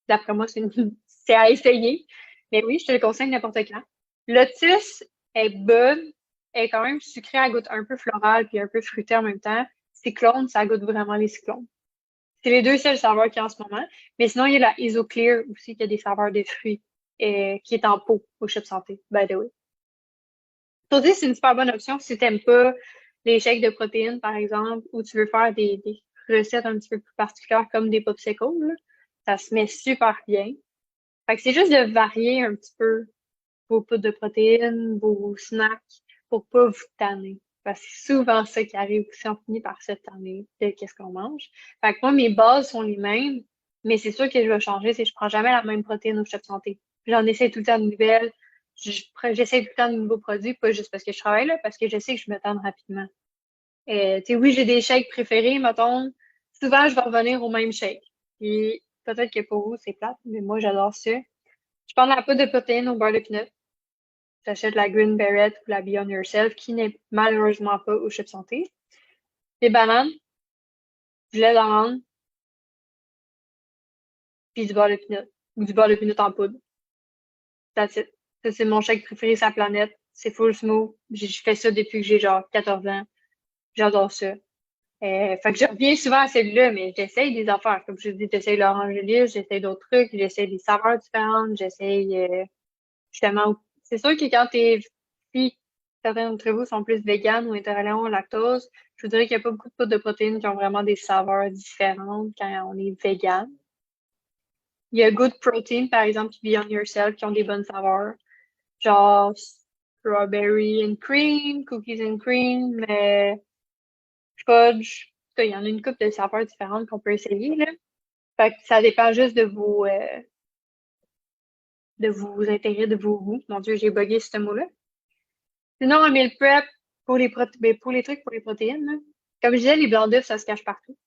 D'après moi, c'est à essayer. Mais oui, je te le conseille n'importe quand. Lotus est bonne, elle est quand même sucrée, elle goûte un peu floral puis un peu fruité en même temps. Cyclone, ça goûte vraiment les cyclones. C'est les deux seuls saveurs qu'il y a en ce moment. Mais sinon, il y a la Isoclear aussi, qui a des saveurs de fruits, qui est en pot au Chip Santé, by the way. Ça aussi, c'est une super bonne option si t'aimes pas les shakes de protéines, par exemple, ou tu veux faire des recettes un petit peu plus particulières comme des popsicles, là. Ça se met super bien. Fait que c'est juste de varier un petit peu vos poudres de protéines, vos snacks, pour pas vous tanner. Parce que c'est souvent ça qui arrive aussi, on finit par se tanner de qu'est-ce qu'on mange. Fait que moi, mes bases sont les mêmes, mais c'est sûr que je vais changer, c'est que je prends jamais la même protéine au Chef Santé. J'en essaie tout le temps de nouvelles. J'essaie tout le temps de nouveaux produits, pas juste parce que je travaille là, parce que je sais que je me tanne rapidement. Tu sais, oui, j'ai des shakes préférés, mettons. Souvent, je vais revenir au même shake. Puis peut-être que pour vous, c'est plate, mais moi, j'adore ça. Je prends de la poudre de protéines au beurre de pinot. J'achète la Green Beret ou la Beyond Yourself, qui n'est malheureusement pas au Chip Santé. Des bananes, du lait d'amande, puis du beurre de pinot. Ou du beurre de pinot en poudre. That's it. Ça, c'est mon shake préféré sur la planète. C'est full smooth. Je fais ça depuis que j'ai genre 14 ans. J'adore ça. Fait que je reviens souvent à celui-là, mais j'essaye des affaires. Comme je dis, j'essaye l'orange de lys, j'essaye d'autres trucs, j'essaye des saveurs différentes, j'essaye justement. C'est sûr que quand si certains d'entre vous sont plus véganes ou intolérants au lactose, je vous dirais qu'il n'y a pas beaucoup de poudres de protéines qui ont vraiment des saveurs différentes quand on est vegan. Il y a Good Protein, par exemple, puis Beyond Yourself, qui ont des bonnes saveurs. Genre strawberry and cream, cookies and cream, fudge. En tout cas, il y en a une couple de saveurs différentes qu'on peut essayer, là. Fait que ça dépend juste de vos intérêts, de vos goûts. Mon Dieu, j'ai bugué ce mot-là. Sinon, un meal prep pour les trucs pour les protéines, là. Comme je disais, les blancs d'œufs, ça se cache partout.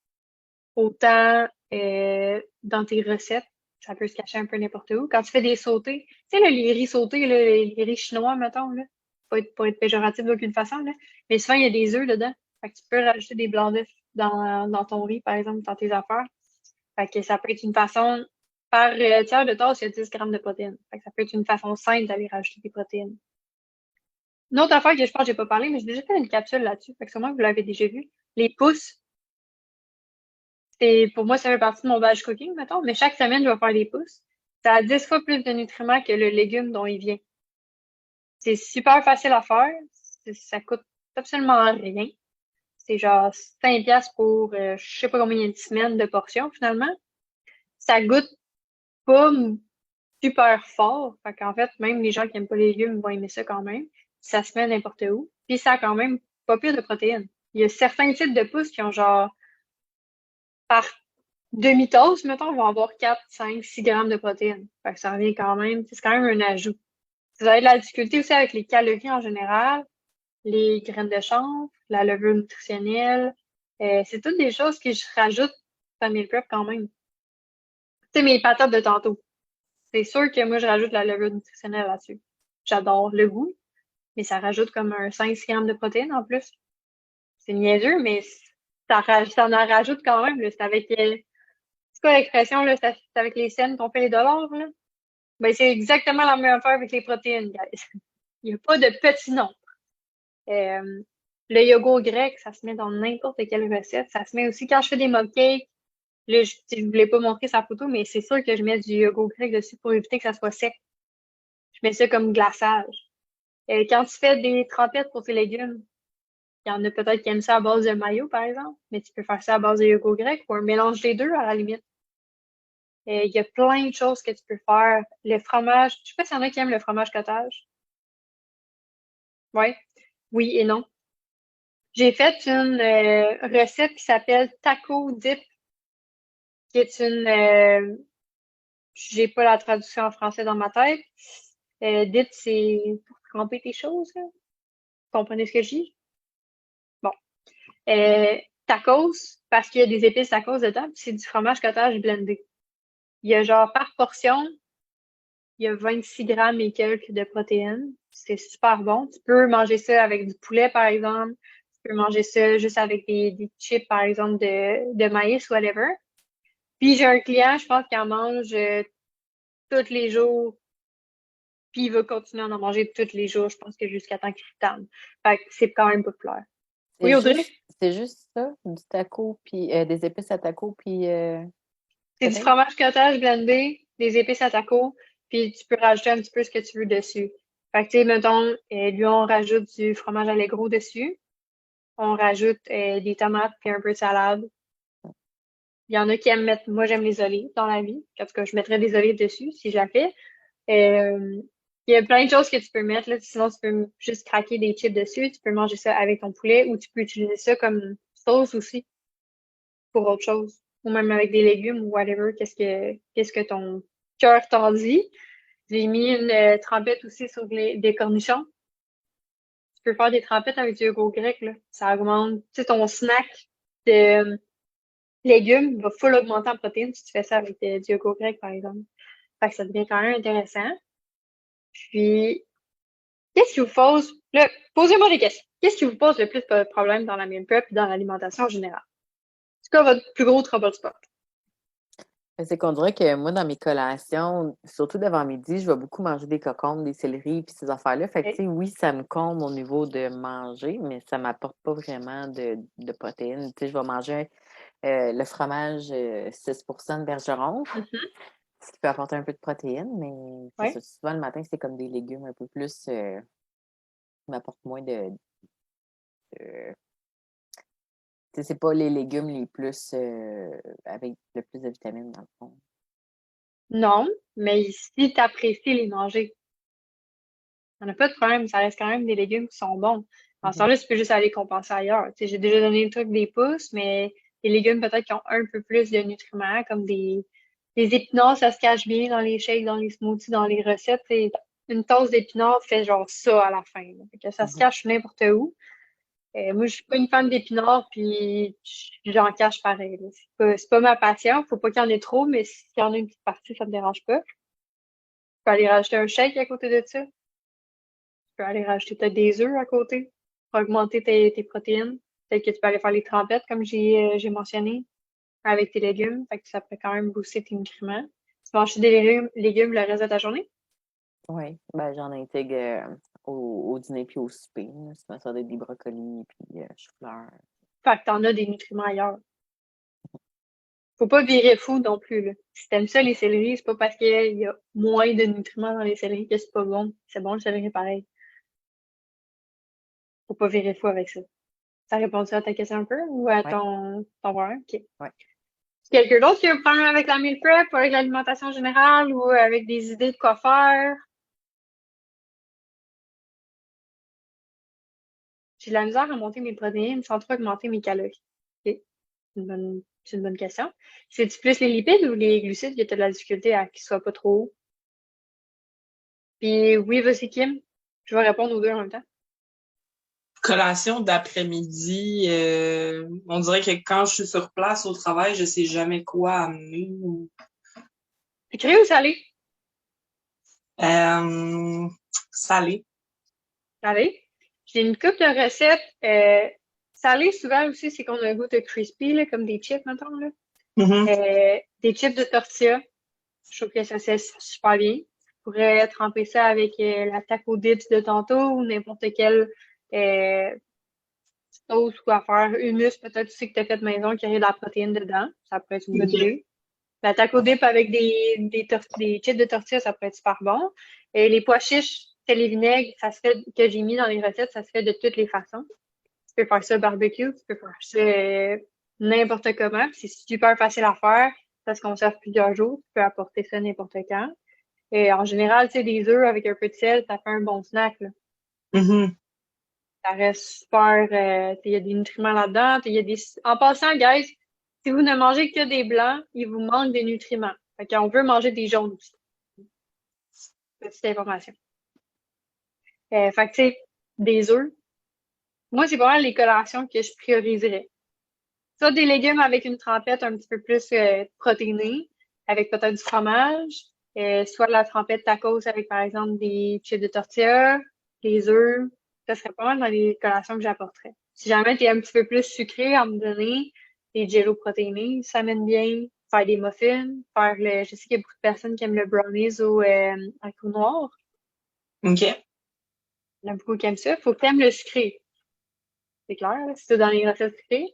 Autant dans tes recettes, ça peut se cacher un peu n'importe où. Quand tu fais des sautés, tu sais, là, les riz sautés, là, les riz chinois, mettons, là, pas être péjoratif d'aucune façon, là, mais souvent, il y a des œufs dedans. Fait que tu peux rajouter des blancs d'œufs dans ton riz, par exemple, dans tes affaires. Fait que ça peut être une façon, par tiers de tasse, il y a 10 grammes de protéines. Fait que ça peut être une façon simple d'aller rajouter des protéines. Une autre affaire que je pense que j'ai pas parlé, mais j'ai déjà fait une capsule là-dessus. Fait que sûrement que vous l'avez déjà vu. Les pousses. Pour moi, ça fait partie de mon batch cooking, mettons, mais chaque semaine, je vais faire des pousses. Ça a 10 fois plus de nutriments que le légume dont il vient. C'est super facile à faire. Ça coûte absolument rien. C'est genre 5 piastres pour je sais pas combien de semaines de portions, finalement. Ça goûte pas super fort. Fait qu'en fait, même les gens qui aiment pas les légumes vont aimer ça quand même. Ça se met n'importe où. Puis ça a quand même pas pire de protéines. Il y a certains types de pousses qui ont genre par demi-tasse, mettons, vont avoir 4, 5, 6 grammes de protéines. Fait que ça revient quand même, c'est quand même un ajout. Si vous avez de la difficulté aussi avec les calories en général, les graines de chanvre, la levure nutritionnelle, c'est toutes des choses que je rajoute dans mes prep quand même. Tu sais, mes patates de tantôt. C'est sûr que moi, je rajoute la levure nutritionnelle là-dessus. J'adore le goût, mais ça rajoute comme un 5-6 grammes de protéines en plus. C'est niaiseux, mais ça en rajoute quand même. C'est avec, c'est quoi l'expression, là? C'est avec les cents qu'on fait les dollars, là? Ben, c'est exactement la même affaire avec les protéines, guys. Il n'y a pas de petit nom. Le yogourt grec, ça se met dans n'importe quelle recette. Ça se met aussi quand je fais des mug cakes. Là, je voulais pas montrer sa photo, mais c'est sûr que je mets du yogourt grec dessus pour éviter que ça soit sec. Je mets ça comme glaçage. Quand tu fais des trempettes pour tes légumes, il y en a peut-être qui aiment ça à base de mayo, par exemple, mais tu peux faire ça à base de yogourt grec ou un mélange des deux, à la limite. Il y a plein de choses que tu peux faire. Le fromage, je sais pas s'il y en a qui aiment le fromage cottage. Ouais. Oui et non. J'ai fait une recette qui s'appelle Taco Dip, qui est j'ai pas la traduction en français dans ma tête. Dip, c'est pour tremper tes choses, là. Vous comprenez ce que je dis? Bon. Tacos, parce qu'il y a des épices tacos dedans, puis c'est du fromage cottage blendé. Il y a genre par portion, il y a 26 grammes et quelques de protéines. C'est super bon. Tu peux manger ça avec du poulet, par exemple. Tu peux manger ça juste avec des chips, par exemple, de maïs, whatever. Puis j'ai un client, je pense qu'il en mange tous les jours, puis il va continuer à en manger tous les jours, je pense que jusqu'à temps qu'il se tanne. Fait que c'est quand même populaire. Oui, Audrey? C'est juste ça, du taco, puis des épices à taco, puis C'est du peut-être? fromage cottage blendé, des épices à taco, puis tu peux rajouter un petit peu ce que tu veux dessus. Fait que, tu sais, mettons, lui, on rajoute du fromage Allegro dessus. On rajoute des tomates puis un peu de salade. Il y en a qui aiment mettre, moi, j'aime les olives dans la vie. En tout cas, je mettrais des olives dessus si je la fais. Euh, il y a plein de choses que tu peux mettre, là. Sinon, tu peux juste craquer des chips dessus. Tu peux manger ça avec ton poulet ou tu peux utiliser ça comme sauce aussi pour autre chose. Ou même avec des légumes ou whatever. Qu'est-ce que ton cœur t'en dit? J'ai mis une trempette aussi sur des cornichons. Tu peux faire des trempettes avec du yogourt grec, là. Ça augmente, tu sais, ton snack de légumes va full augmenter en protéines si tu fais ça avec du yogourt grec, par exemple. Fait que ça devient quand même intéressant. Puis, qu'est-ce qui vous pose, là, posez-moi des questions. Qu'est-ce qui vous pose le plus de problème dans la meal prep et dans l'alimentation en général? C'est quoi votre plus gros trouble spot? C'est qu'on dirait que moi, dans mes collations, surtout d'avant-midi, je vais beaucoup manger des cocombes, des céleris, puis ces affaires-là. Fait que, tu sais, oui, ça me comble au niveau de manger, mais ça m'apporte pas vraiment de protéines. Tu sais, je vais manger le fromage 6% de bergeron, ce qui peut apporter un peu de protéines, mais c'est Ouais. ça. Souvent, le matin, c'est comme des légumes un peu plus, qui m'apportent moins de- tu sais, c'est pas les légumes les plus, avec le plus de vitamines, dans le fond. Non, mais si tu apprécies les manger, on n'a pas de problème, ça reste quand même des légumes qui sont bons. En ce temps-là, tu peux juste aller compenser ailleurs. Tu sais, j'ai déjà donné le truc des pousses, mais les légumes peut-être qui ont un peu plus de nutriments, comme des épinards, ça se cache bien dans les shakes, dans les smoothies, dans les recettes. Tu sais, une tasse d'épinards fait genre ça à la fin, là. Fait que ça se cache n'importe où. Moi, je suis pas une fan d'épinards, puis j'en cache pareil, là. C'est pas ma passion. Faut pas qu'il y en ait trop, mais s'il y en a une petite partie, ça me dérange pas. Tu peux aller rajouter un shake à côté de ça. Tu peux aller rajouter peut-être des œufs à côté pour augmenter tes protéines. Peut-être que tu peux aller faire les trempettes, comme j'ai mentionné, avec tes légumes. Fait que ça peut quand même booster tes nutriments. Tu manges des légumes le reste de ta journée? Oui, ben, j'en intègre au dîner puis au souper. Là. Souvent, ça va être des brocolis puis chou-fleur. Fait que t'en as des nutriments ailleurs. Faut pas virer fou non plus, là. Si t'aimes ça, les céleris, c'est pas parce qu'il y a moins de nutriments dans les céleris que c'est pas bon. C'est bon, le céleri, pareil. Faut pas virer fou avec ça. Ça répond à ta question un peu ou à Ouais, ton voir? OK. ouais. Quelqu'un d'autre qui a un problème avec la meal prep ou avec l'alimentation générale ou avec des idées de quoi faire? J'ai de la misère à monter mes protéines sans trop augmenter mes calories. OK. C'est une bonne question. C'est-tu plus les lipides ou les glucides que tu as de la difficulté à qu'ils soient pas trop hauts? Puis oui, vas-y, Kim. Je vais répondre aux deux en même temps. Collation d'après-midi, on dirait que quand je suis sur place au travail, je sais jamais quoi amener. Sucré ou salé? Salé. Salé. J'ai une couple de recettes. Salé, souvent aussi, c'est qu'on a un goût de crispy, là, comme des chips, mettons, là. Mhm. Des chips de tortilla. Je trouve que ça c'est super bien. Tu pourrais tremper ça avec la taco dips de tantôt ou n'importe quelle euh, sauce ou affaire. Hummus, peut-être aussi que tu as fait maison qui a de la protéine dedans. Ça pourrait être une bonne Ok. idée. La taco dip avec des chips de tortilla, ça pourrait être super bon. Et les pois chiches, sel et vinaigre, ça se fait, que j'ai mis dans les recettes, ça se fait de toutes les façons. Tu peux faire ça barbecue, tu peux faire ça n'importe comment. C'est super facile à faire. Ça se conserve plusieurs jours. Tu peux apporter ça n'importe quand. Et en général, tu sais, des œufs avec un peu de sel, ça fait un bon snack, là. Mhm. Ça reste super, il y a des nutriments là-dedans. En passant, guys, si vous ne mangez que des blancs, il vous manque des nutriments. Fait qu'on peut manger des jaunes aussi. Petite information. Fait que, tu sais, des œufs. Moi, c'est pas mal les collations que je prioriserais. Soit des légumes avec une trempette un petit peu plus protéinée, avec peut-être du fromage, soit de la trempette tacos avec, par exemple, des chips de tortilla, des œufs. Ça serait pas mal dans les collations que j'apporterais. Si jamais tu es un petit peu plus sucré, à me donner des jello protéinés, ça mène bien. faire des muffins, je sais qu'il y a beaucoup de personnes qui aiment le brownies au noir. OK. Il y en a beaucoup qui aiment ça. Faut que tu aimes le sucré. C'est clair, là, si tu es dans les recettes sucrées.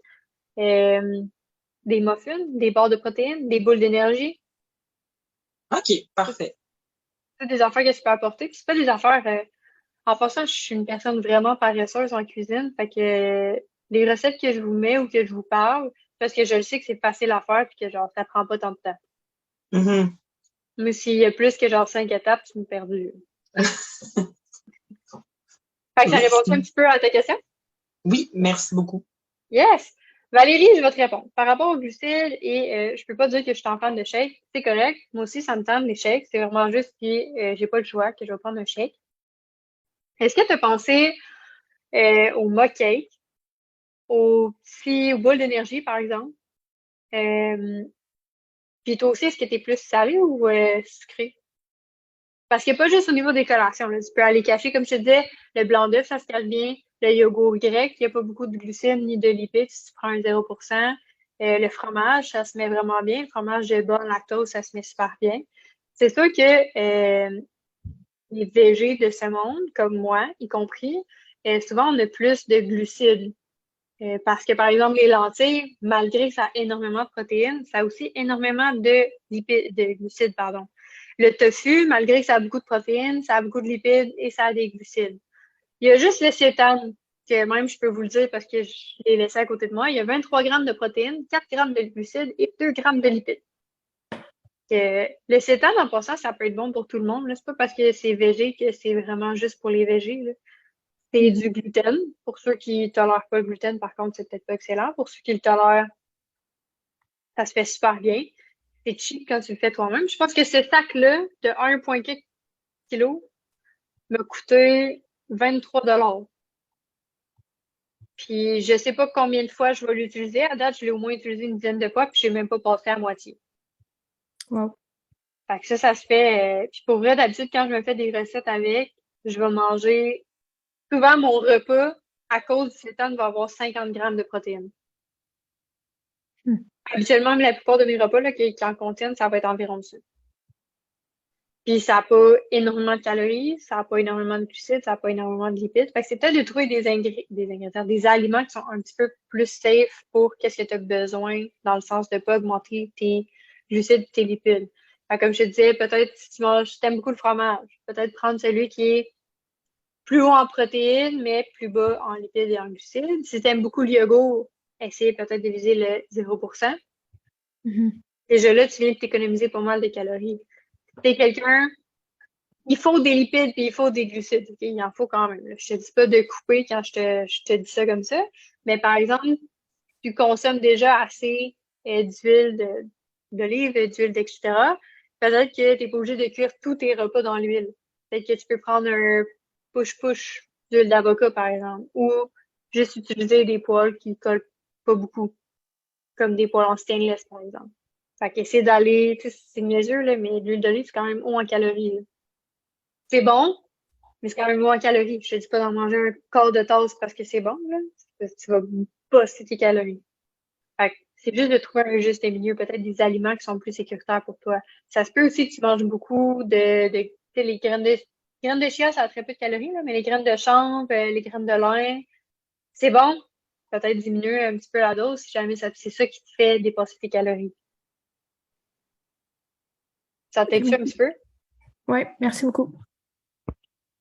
Des muffins, des barres de protéines, des boules d'énergie. OK, parfait. C'est des affaires que tu peux apporter. Puis c'est pas des affaires. En passant, je suis une personne vraiment paresseuse en cuisine. Fait que les recettes que je vous mets ou que je vous parle, parce que je le sais que c'est facile à faire puis que genre ça prend pas tant de temps. Mhm. Mais s'il y a plus que genre 5 étapes, tu me perds. Fait que ça répond un Merci. petit peu à ta question? Oui, merci beaucoup. Yes! Valérie, je vais te répondre. Par rapport aux glucides, et je peux pas dire que je suis en fan de shake, c'est correct. Moi aussi, ça me tente les shakes. C'est vraiment juste que j'ai pas le choix, que je vais prendre un shake. Est-ce que tu as pensé au mug cake, aux boules d'énergie, par exemple? Puis toi aussi, est-ce que tu es plus salé ou sucré? Parce qu'il n'y a pas juste au niveau des collations, là. Tu peux aller cacher, comme je te disais, le blanc d'œuf, ça se cache bien. Le yogourt grec, il n'y a pas beaucoup de glucides ni de lipides si tu prends un 0%. Le fromage, ça se met vraiment bien. Le fromage de bas lactose, ça se met super bien. C'est sûr que les végés de ce monde, comme moi, y compris, souvent on a plus de glucides. Parce que, par exemple, les lentilles, malgré que ça a énormément de protéines, ça a aussi énormément de lipides, de glucides, pardon. Le tofu, malgré que ça a beaucoup de protéines, ça a beaucoup de lipides et ça a des glucides. Il y a juste le sétane, que même je peux vous le dire parce que je l'ai laissé à côté de moi. Il y a 23 grammes de protéines, 4 grammes de glucides et 2 grammes de lipides. Le sétane, en passant, ça peut être bon pour tout le monde. C'est pas parce que c'est végé que c'est vraiment juste pour les végés, là. C'est du gluten. Pour ceux qui tolèrent pas le gluten, par contre, c'est peut-être pas excellent. Pour ceux qui le tolèrent, ça se fait super bien. C'est cheap quand tu le fais toi-même. Je pense que ce sac-là de 1,4 kg m'a coûté 23 $. Puis je sais pas combien de fois je vais l'utiliser. À date, je l'ai au moins utilisé une dizaine de fois, puis j'ai même pas passé à moitié. Wow. Fait que ça se fait. Puis pour vrai, d'habitude, quand je me fais des recettes avec, je vais manger souvent mon repas, à cause du sétane, va avoir 50 grammes de protéines. Habituellement, la plupart de mes repas là, qui en contiennent, ça va être environ ça. Puis ça n'a pas énormément de calories, ça n'a pas énormément de glucides, ça n'a pas énormément de lipides. Fait que c'est peut-être de trouver des ingrédients, des aliments qui sont un petit peu plus safe pour qu'est-ce que tu as besoin, dans le sens de pas augmenter tes glucides et tes lipides. Fait que comme je te disais, peut-être si tu aimes beaucoup le fromage, peut-être prendre celui qui est plus haut en protéines, mais plus bas en lipides et en glucides. Si tu aimes beaucoup le yogourt, essaye peut-être de viser le 0%. Déjà là, tu viens de t'économiser pas mal de calories. T'es quelqu'un, il faut des lipides et il faut des glucides. Okay? Il en faut quand même. Là. Je te dis pas de couper quand je te dis ça comme ça. Mais par exemple, tu consommes déjà assez d'huile d'olive, d'huile, etc. Peut-être que tu n'es pas obligé de cuire tous tes repas dans l'huile. Peut-être que tu peux prendre un push-push d'huile d'avocat, par exemple. Ou juste utiliser des poêles qui collent pas beaucoup. Comme des poêles en stainless, par exemple. Fait qu'essayer d'aller, tu sais, c'est niaiseux, là, mais l'huile d'olive, c'est quand même haut en calories. Là. C'est bon, mais c'est quand même haut en calories. Je te dis pas d'en manger un quart de tasse parce que c'est bon, là. Tu vas bosser tes calories. Fait que c'est juste de trouver un juste milieu, peut-être des aliments qui sont plus sécuritaires pour toi. Ça se peut aussi que tu manges beaucoup tu sais, les graines de chia, ça a très peu de calories, là, mais les graines de chanvre, les graines de lin, c'est bon. Peut-être diminuer un petit peu la dose si jamais c'est ça qui te fait dépasser tes calories. Ça t'aide-tu un petit peu? Oui, merci beaucoup.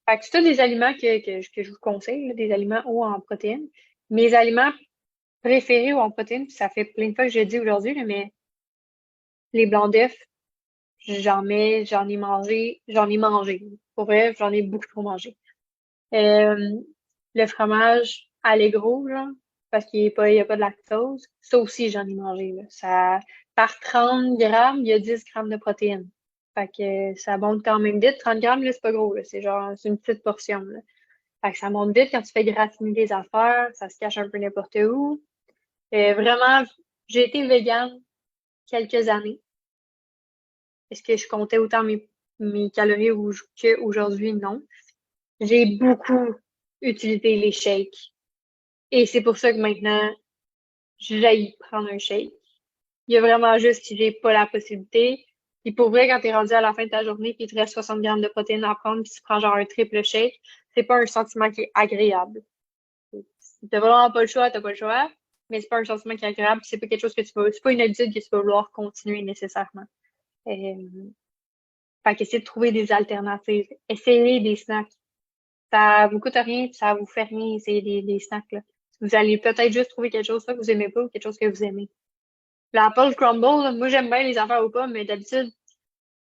Fait que c'est tous des aliments que je vous conseille, là, des aliments hauts en protéines. Mes aliments préférés hauts en protéines, puis ça fait plein de fois que je le dis aujourd'hui, là, mais les blancs d'œufs, j'en ai mangé. Pour vrai, j'en ai beaucoup trop mangé. Le fromage Allegro, là, parce qu'il n'y a pas de lactose, ça aussi, j'en ai mangé. Là. Ça, par 30 grammes, il y a 10 grammes de protéines. Fait que ça monte quand même vite. 30 grammes, là, c'est pas gros. Là. C'est une petite portion. Là. Fait que ça monte vite quand tu fais gratiner les affaires. Ça se cache un peu n'importe où. Vraiment, j'ai été végane quelques années. Est-ce que je comptais autant mes calories qu'aujourd'hui? Non. J'ai beaucoup utilisé les shakes. Et c'est pour ça que maintenant, j'aille prendre un shake. Il y a vraiment juste si j'ai pas la possibilité. Puis pour vrai, quand t'es rendu à la fin de ta journée, puis il te reste 60 grammes de protéines à prendre, puis tu prends genre un triple shake, c'est pas un sentiment qui est agréable. Si t'as vraiment pas le choix, t'as pas le choix. Mais c'est pas un sentiment qui est agréable, c'est pas quelque chose que c'est pas une habitude que tu vas vouloir continuer nécessairement. Fait qu'essayer de trouver des alternatives. Essayez des snacks. Ça vous coûte rien, puis ça vous fait rien, essayer des snacks, là. Vous allez peut-être juste trouver quelque chose que vous aimez pas ou quelque chose que vous aimez. L'apple crumble, là, moi j'aime bien les affaires aux pommes, mais d'habitude,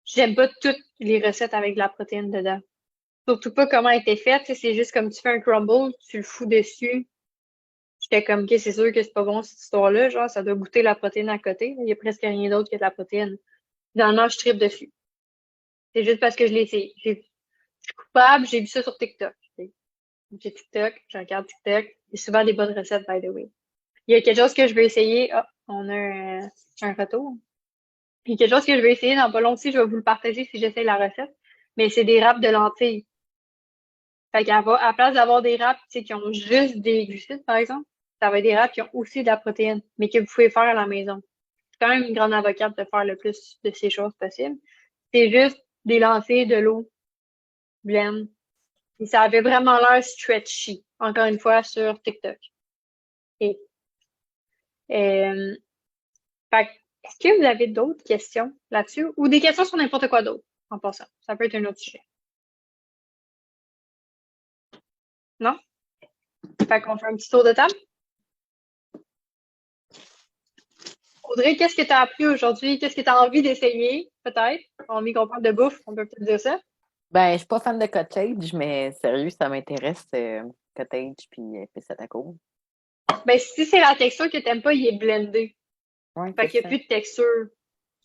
j'aime pas toutes les recettes avec de la protéine dedans. Surtout pas comment elle était faite, c'est juste comme tu fais un crumble, tu le fous dessus. J'étais comme, ok, c'est sûr que c'est pas bon cette histoire-là, genre, ça doit goûter la protéine à côté. Il y a presque rien d'autre que de la protéine. Finalement, je tripe dessus. C'est juste parce que je l'ai essayé. Je suis coupable, j'ai vu ça sur TikTok. J'ai TikTok, je regarde TikTok. Il y a souvent des bonnes recettes, by the way. Il y a quelque chose que je veux essayer. Ah, on a un retour. Il y a quelque chose que je vais essayer dans pas longtemps aussi, je vais vous le partager si j'essaie la recette. Mais c'est des wraps de lentilles. Fait qu'à à place d'avoir des wraps, tu sais, qui ont juste des glucides, par exemple, ça va être des wraps qui ont aussi de la protéine, mais que vous pouvez faire à la maison. Je suis quand même une grande avocate de faire le plus de ces choses possibles. C'est juste des lentilles, de l'eau, blend. Et ça avait vraiment l'air stretchy, encore une fois, sur TikTok. Et, fait que, est-ce que vous avez d'autres questions là-dessus? Ou des questions sur n'importe quoi d'autre, en passant? Ça peut être un autre sujet. Non? Fait qu'on fait un petit tour de table. Audrey, qu'est-ce que tu as appris aujourd'hui? Qu'est-ce que tu as envie d'essayer, peut-être? Envie qu'on parle de bouffe, on peut peut-être dire ça. Ben, je suis pas fan de cottage, mais sérieux, ça m'intéresse, cottage puis pizza taco. Ben, si c'est la texture que t'aimes pas, il est blendé. Ouais, Fait qu'il n'y a ça. plus de texture.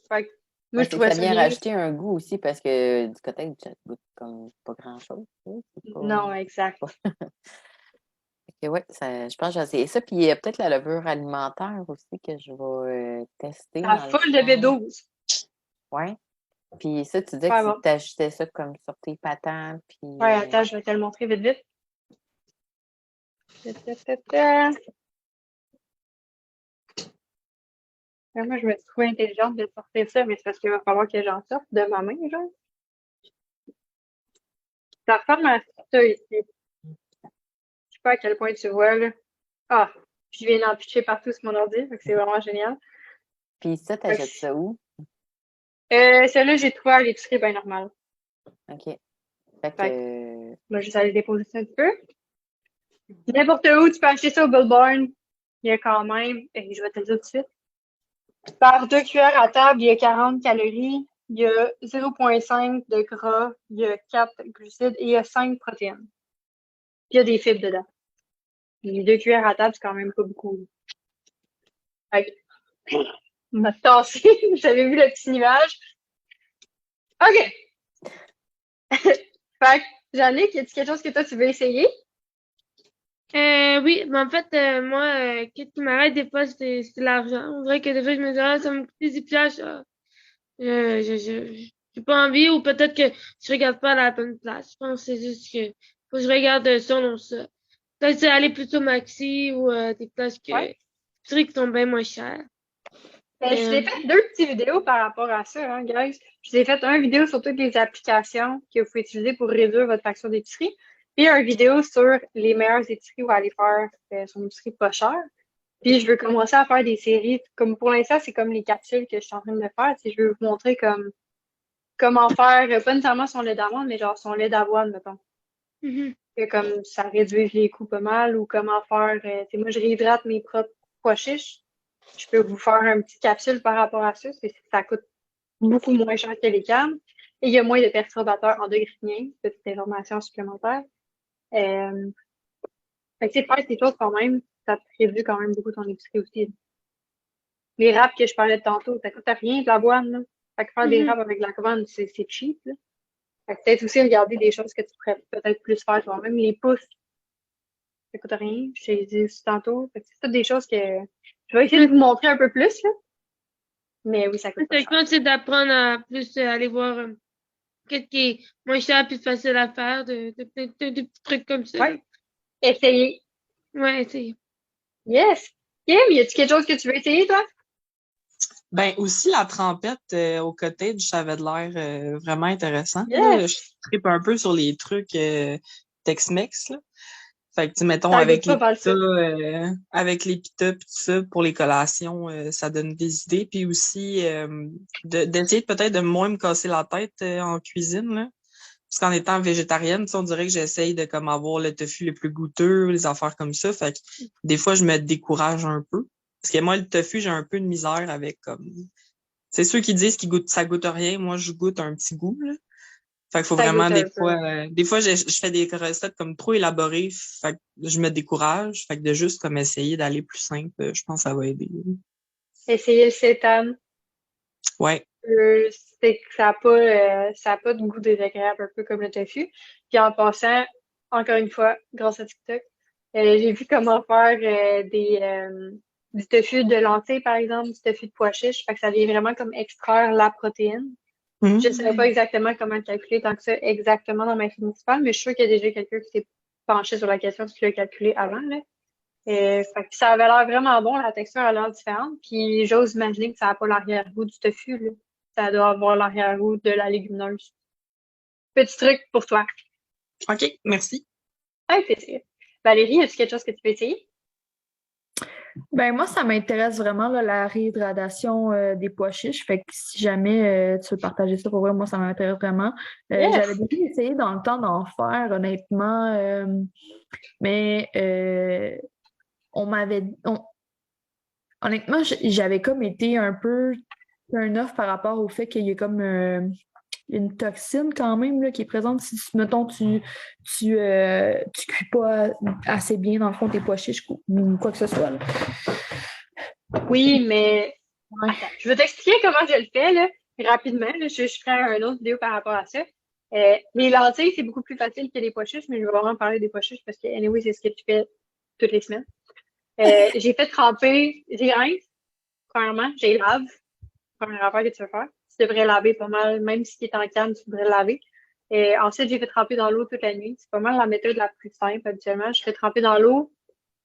Fait que moi, Ouais, je c'est que trouvais ça ça vient bien. rajouter un goût aussi parce que du cottage, ça goûte comme pas grand-chose. C'est pas... Non, exact. Ok, ouais, je pense que j'ai essayé ça. Puis il y a peut-être la levure alimentaire aussi que je vais tester Ça dans le full de fond. B12. Ouais. Puis ça, tu disais Ouais, que bon. tu ajoutais ça comme sur tes patates. Puis, Ouais, attends, je vais te le montrer vite, vite. Moi, je me suis trouvée intelligente de sortir ça, mais c'est parce qu'il va falloir que j'en sorte de ma main, genre. Ça ressemble à ça ici. Je sais pas à quel point tu vois, là. Ah, je viens d'en pitcher partout sur mon ordi, fait que c'est vraiment génial. puis ça, t'achètes ça où? Celle-là, j'ai trouvé à l'épicerie bien normal. OK. Fait Fait que... moi, juste aller déposer ça un petit peu. N'importe où, tu peux acheter ça au Billboard. Il y a quand même, et je vais te le dire tout de suite, par 2 cuillères à table, il y a 40 calories, il y a 0,5 de gras, il y a 4 glucides et il y a 5 protéines. Puis il y a des fibres dedans. Les 2 cuillères à table, c'est quand même pas beaucoup. Fait que, on m'a tassé. Vous avez vu le petit nuage? OK. Fait que, Jannick, y a-t-il quelque chose que toi, tu veux essayer? Oui, mais en fait, moi, qu'est-ce qui m'arrête des fois, c'est l'argent. On dirait que des fois, je me dis, ah, ça me coûte 10 piastres. J'ai pas envie, ou peut-être que je regarde pas à la bonne place. Je pense que c'est juste que faut que je regarde ça, non ça. Peut-être c'est aller plutôt Maxi ou des places Ouais. qui sont bien moins chères. Ben, je vous ai fait 2 petites vidéos par rapport à ça, hein, guys. Je vous ai fait une vidéo sur toutes les applications que vous pouvez utiliser pour réduire votre facture d'épicerie, puis une vidéo sur les meilleures épiceries où aller faire son épicerie pas chère. Puis je veux commencer à faire des séries. Comme pour l'instant, c'est comme les capsules que je suis en train de faire. Je veux vous montrer comme comment faire, pas nécessairement son lait d'amande, mais genre son lait d'avoine, mettons. Mhm. Que comme ça réduit les coûts pas mal, ou comment faire, moi je réhydrate mes propres pois chiches. Je peux vous faire une petite capsule par rapport à ça. Ça coûte beaucoup moins cher que les cannes. Et il y a moins de perturbateurs endocriniens. Petite information supplémentaire. Fait que, faire ces choses quand même, ça te réduit quand même beaucoup ton épicerie aussi. Les wraps que je parlais de tantôt, ça coûte rien de l'avoine, là. Fait que faire des wraps avec de l'avoine, c'est cheap, là. Fait que peut-être aussi regarder des choses que tu pourrais peut-être plus faire toi-même. Les pousses, ça coûte rien. Je t'ai dit aussi tantôt. Fait que c'est toutes des choses que je vais essayer de vous montrer un peu plus, là. Mais oui, ça coûte pas cher. C'est d'apprendre à plus aller voir qu'est-ce qui est moins cher plus facile à faire, de petits trucs comme ça. Ouais. Essayer. Ouais, essayer. Yes. Kim, y a-tu quelque chose que tu veux essayer, toi? Ben aussi la trempette au cottage, ça avait de l'air vraiment intéressant. Yes! Là. Je trippe un peu sur les trucs Tex-Mex. Là. Fait que, mettons, Ça goûte pas mal ça. avec les pitas pis tout ça, pour les collations, ça donne des idées. Puis aussi, d'essayer peut-être de moins me casser la tête en cuisine, là. Parce qu'en étant végétarienne, tu sais, on dirait que j'essaye de comme avoir le tofu le plus goûteux, les affaires comme ça. Fait que des fois, je me décourage un peu. Parce que moi, le tofu, j'ai un peu de misère avec comme. C'est ceux qui disent ça goûte rien. Moi, je goûte un petit goût, là. Fait qu'il faut Ça vraiment goûte un peu. des fois je fais des recettes comme trop élaborées, fait que je me décourage. Fait que de juste comme essayer d'aller plus simple, je pense que ça va aider. Essayez le seitan. Ouais. C'est que ça a pas de goût désagréable, un peu comme le tofu. Puis en passant, encore une fois, grâce à TikTok, j'ai vu comment faire du tofu de lentilles, par exemple, du tofu de pois chiches. Fait que ça vient vraiment comme extraire la protéine. Je ne savais pas exactement comment le calculer tant que ça exactement dans ma fille municipale, mais je suis sûre qu'il y a déjà quelqu'un qui s'est penché sur la question si tu l'as calculé avant, là. Fait que ça avait l'air vraiment bon, la texture a l'air différente. Puis j'ose imaginer que ça n'a pas l'arrière-goût du tofu, là. Ça doit avoir l'arrière-goût de la légumineuse. Petit truc pour toi. OK, merci. Avec plaisir. Valérie, as-tu quelque chose que tu peux essayer? Ben moi, ça m'intéresse vraiment là, la réhydratation des pois chiches. Fait que si jamais tu veux partager ça pour vrai, moi, ça m'intéresse vraiment. Yes! J'avais déjà essayé dans le temps d'en faire, honnêtement. Mais honnêtement, j'avais comme été un peu turn-off par rapport au fait qu'il y a comme une toxine quand même là, qui est présente si, mettons, tu cuis pas assez bien dans le fond tes pois chiches ou quoi que ce soit. Là. Oui, mais Ouais. attends, je vais t'expliquer comment je le fais là, rapidement. Là. Je ferai une autre vidéo par rapport à ça. Les lentilles, c'est beaucoup plus facile que les pois chiches, mais je vais vraiment parler des pois chiches parce que, anyway, c'est ce que tu fais toutes les semaines. J'ai fait tremper, j'ai rince, premièrement, j'ai lave. Première affaire que tu veux faire. Tu devrais laver pas mal, même si tu es en canne, tu devrais le laver. Ensuite, j'ai fait tremper dans l'eau toute la nuit. C'est pas mal la méthode la plus simple habituellement. Je fais tremper dans l'eau.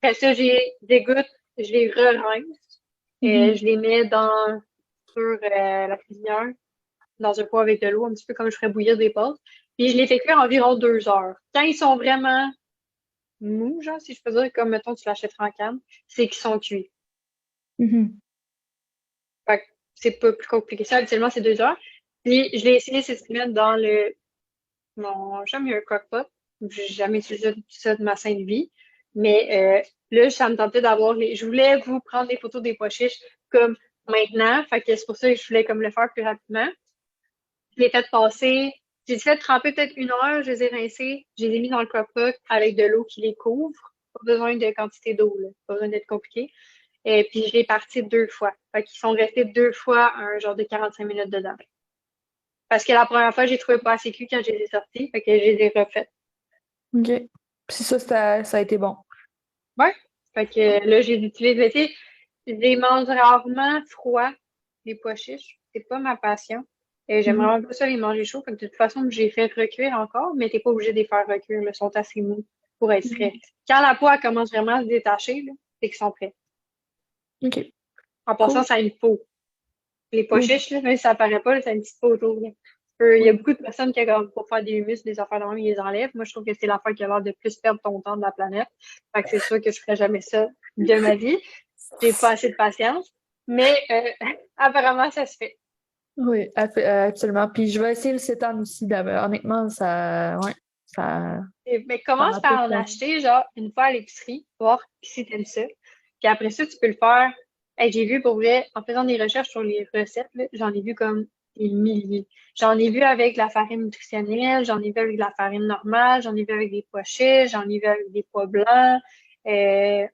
Après ça, j'ai des gouttes, je les re-rince. Je les mets sur la cuisinière, dans un pot avec de l'eau, un petit peu comme je ferais bouillir des pâtes. Puis je les fais cuire environ 2 heures. Quand ils sont vraiment mous, genre, si je peux dire, comme mettons, tu l'achèteras en canne, c'est qu'ils sont cuits. Fait que c'est pas plus compliqué que ça. Habituellement, c'est 2 heures. Puis, je l'ai essayé cette semaine dans mon chum, il y a un crock-pot. J'ai jamais utilisé ça de ma sainte vie. Mais là, ça me tentait je voulais vous prendre des photos des pois chiches comme maintenant. Fait que c'est pour ça que je voulais comme le faire plus rapidement. Je l'ai fait passer. J'ai fait tremper peut-être 1 heure. Je les ai rincés. Je les ai mis dans le crock-pot avec de l'eau qui les couvre. Pas besoin de quantité d'eau, là. Pas besoin d'être compliqué. Et puis, je l'ai parti 2 fois. Fait qu'ils sont restés 2 fois un genre de 45 minutes dedans. Parce que la première fois, j'ai trouvé pas assez cuit quand je les ai sortis. Fait que je les ai refaites. OK. Puis ça a été bon. Ouais. Fait que là, j'ai utilisé. Je les mange rarement froids, les pois chiches. C'est pas ma passion. Et j'aime vraiment pas ça les manger chauds. Fait que de toute façon, j'ai fait recuire encore, mais t'es pas obligé de les faire recuire. Ils sont assez mous pour être frais. Quand la peau commence vraiment à se détacher, là, c'est qu'ils sont prêts. OK. En passant, ça a une peau. Les pois chiches, là, même si ça apparaît pas, là, ça a une petite peau autour. Là. Il y a beaucoup de personnes qui, comme, pour faire des humus, des affaires de même, ils les enlèvent. Moi, je trouve que c'est l'affaire qui a l'air de plus perdre ton temps de la planète. Fait que c'est sûr que je ferais jamais ça de ma vie. J'ai pas assez de patience. Mais apparemment, ça se fait. Oui, absolument. Puis je vais essayer le seitan aussi. Honnêtement, ça. Ouais, ça. Mais commence par en acheter, genre, une fois à l'épicerie, voir si t'aimes ça. Puis après ça, tu peux le faire. Hey, j'ai vu pour vrai, en faisant des recherches sur les recettes, là, j'en ai vu comme des milliers. J'en ai vu avec la farine nutritionnelle, j'en ai vu avec la farine normale, j'en ai vu avec des pois chiches, j'en ai vu avec des pois blancs. Ouais,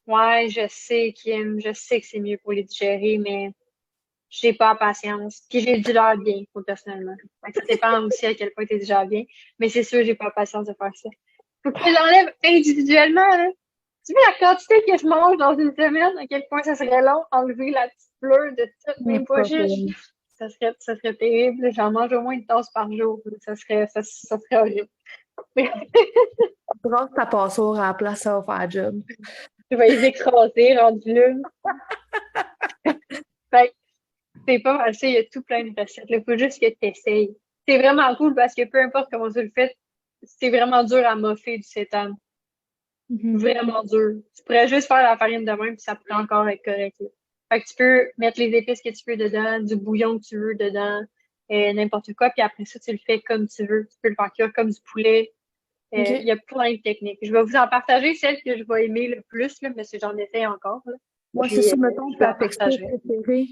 je sais, Kim, je sais que c'est mieux pour les digérer, mais j'ai pas la patience. Puis j'ai du l'air bien, personnellement. Ça dépend aussi à quel point tu es déjà bien. Mais c'est sûr, j'ai pas la patience de faire ça. Faut que je l'enlève individuellement, là. Tu vois la quantité que je mange dans une semaine, à quel point ça serait long, enlever la petite fleur de toutes mes pois chiches. Ça serait terrible. J'en mange au moins une tasse par jour. Ça serait horrible. Grâce ta passoire à la place, ça va faire job. Je vais les écraser, rendu là. Fait que c'est pas mal ça, il y a tout plein de recettes. Il faut juste que tu essayes. C'est vraiment cool parce que peu importe comment tu le fais, c'est vraiment dur à moffer du seitan. Vraiment dur. Tu pourrais juste faire la farine de même puis ça pourrait encore être correct. Là. Fait que tu peux mettre les épices que tu veux dedans, du bouillon que tu veux dedans, n'importe quoi, puis après ça, tu le fais comme tu veux. Tu peux le faire cuire comme du poulet. Ok. Il y a plein de techniques. Je vais vous en partager celle que je vais aimer le plus, là, parce que j'en essaie encore. Là. Moi, Puis, c'est ça, mettons, je vais ta la texture partager. préférée.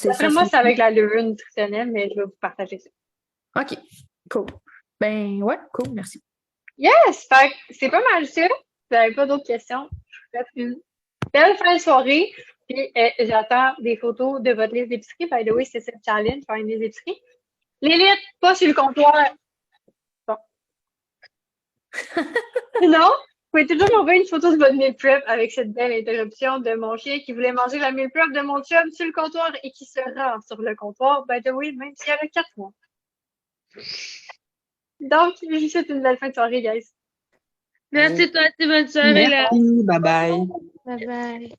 Après moi, c'est avec la levure nutritionnelle, mais je vais vous partager ça. OK, cool. Ben, ouais, cool, merci. Yes! Fait que c'est pas mal ça. Vous n'avez pas d'autres questions? Je vous souhaite une belle fin de soirée. Puis j'attends des photos de votre liste d'épicerie. By the way, c'est ça le challenge, faire une liste d'épicerie. L'élite, pas sur le comptoir. Bon. Sinon, vous pouvez toujours m'envoyer une photo de votre meal prep avec cette belle interruption de mon chien qui voulait manger la meal prep de mon chum sur le comptoir et qui se rend sur le comptoir. By the way, même si elle a 4 mois. Donc, je vous souhaite une belle fin de soirée, guys. Merci toi, bonne soirée là. Merci, bye bye. Bye bye.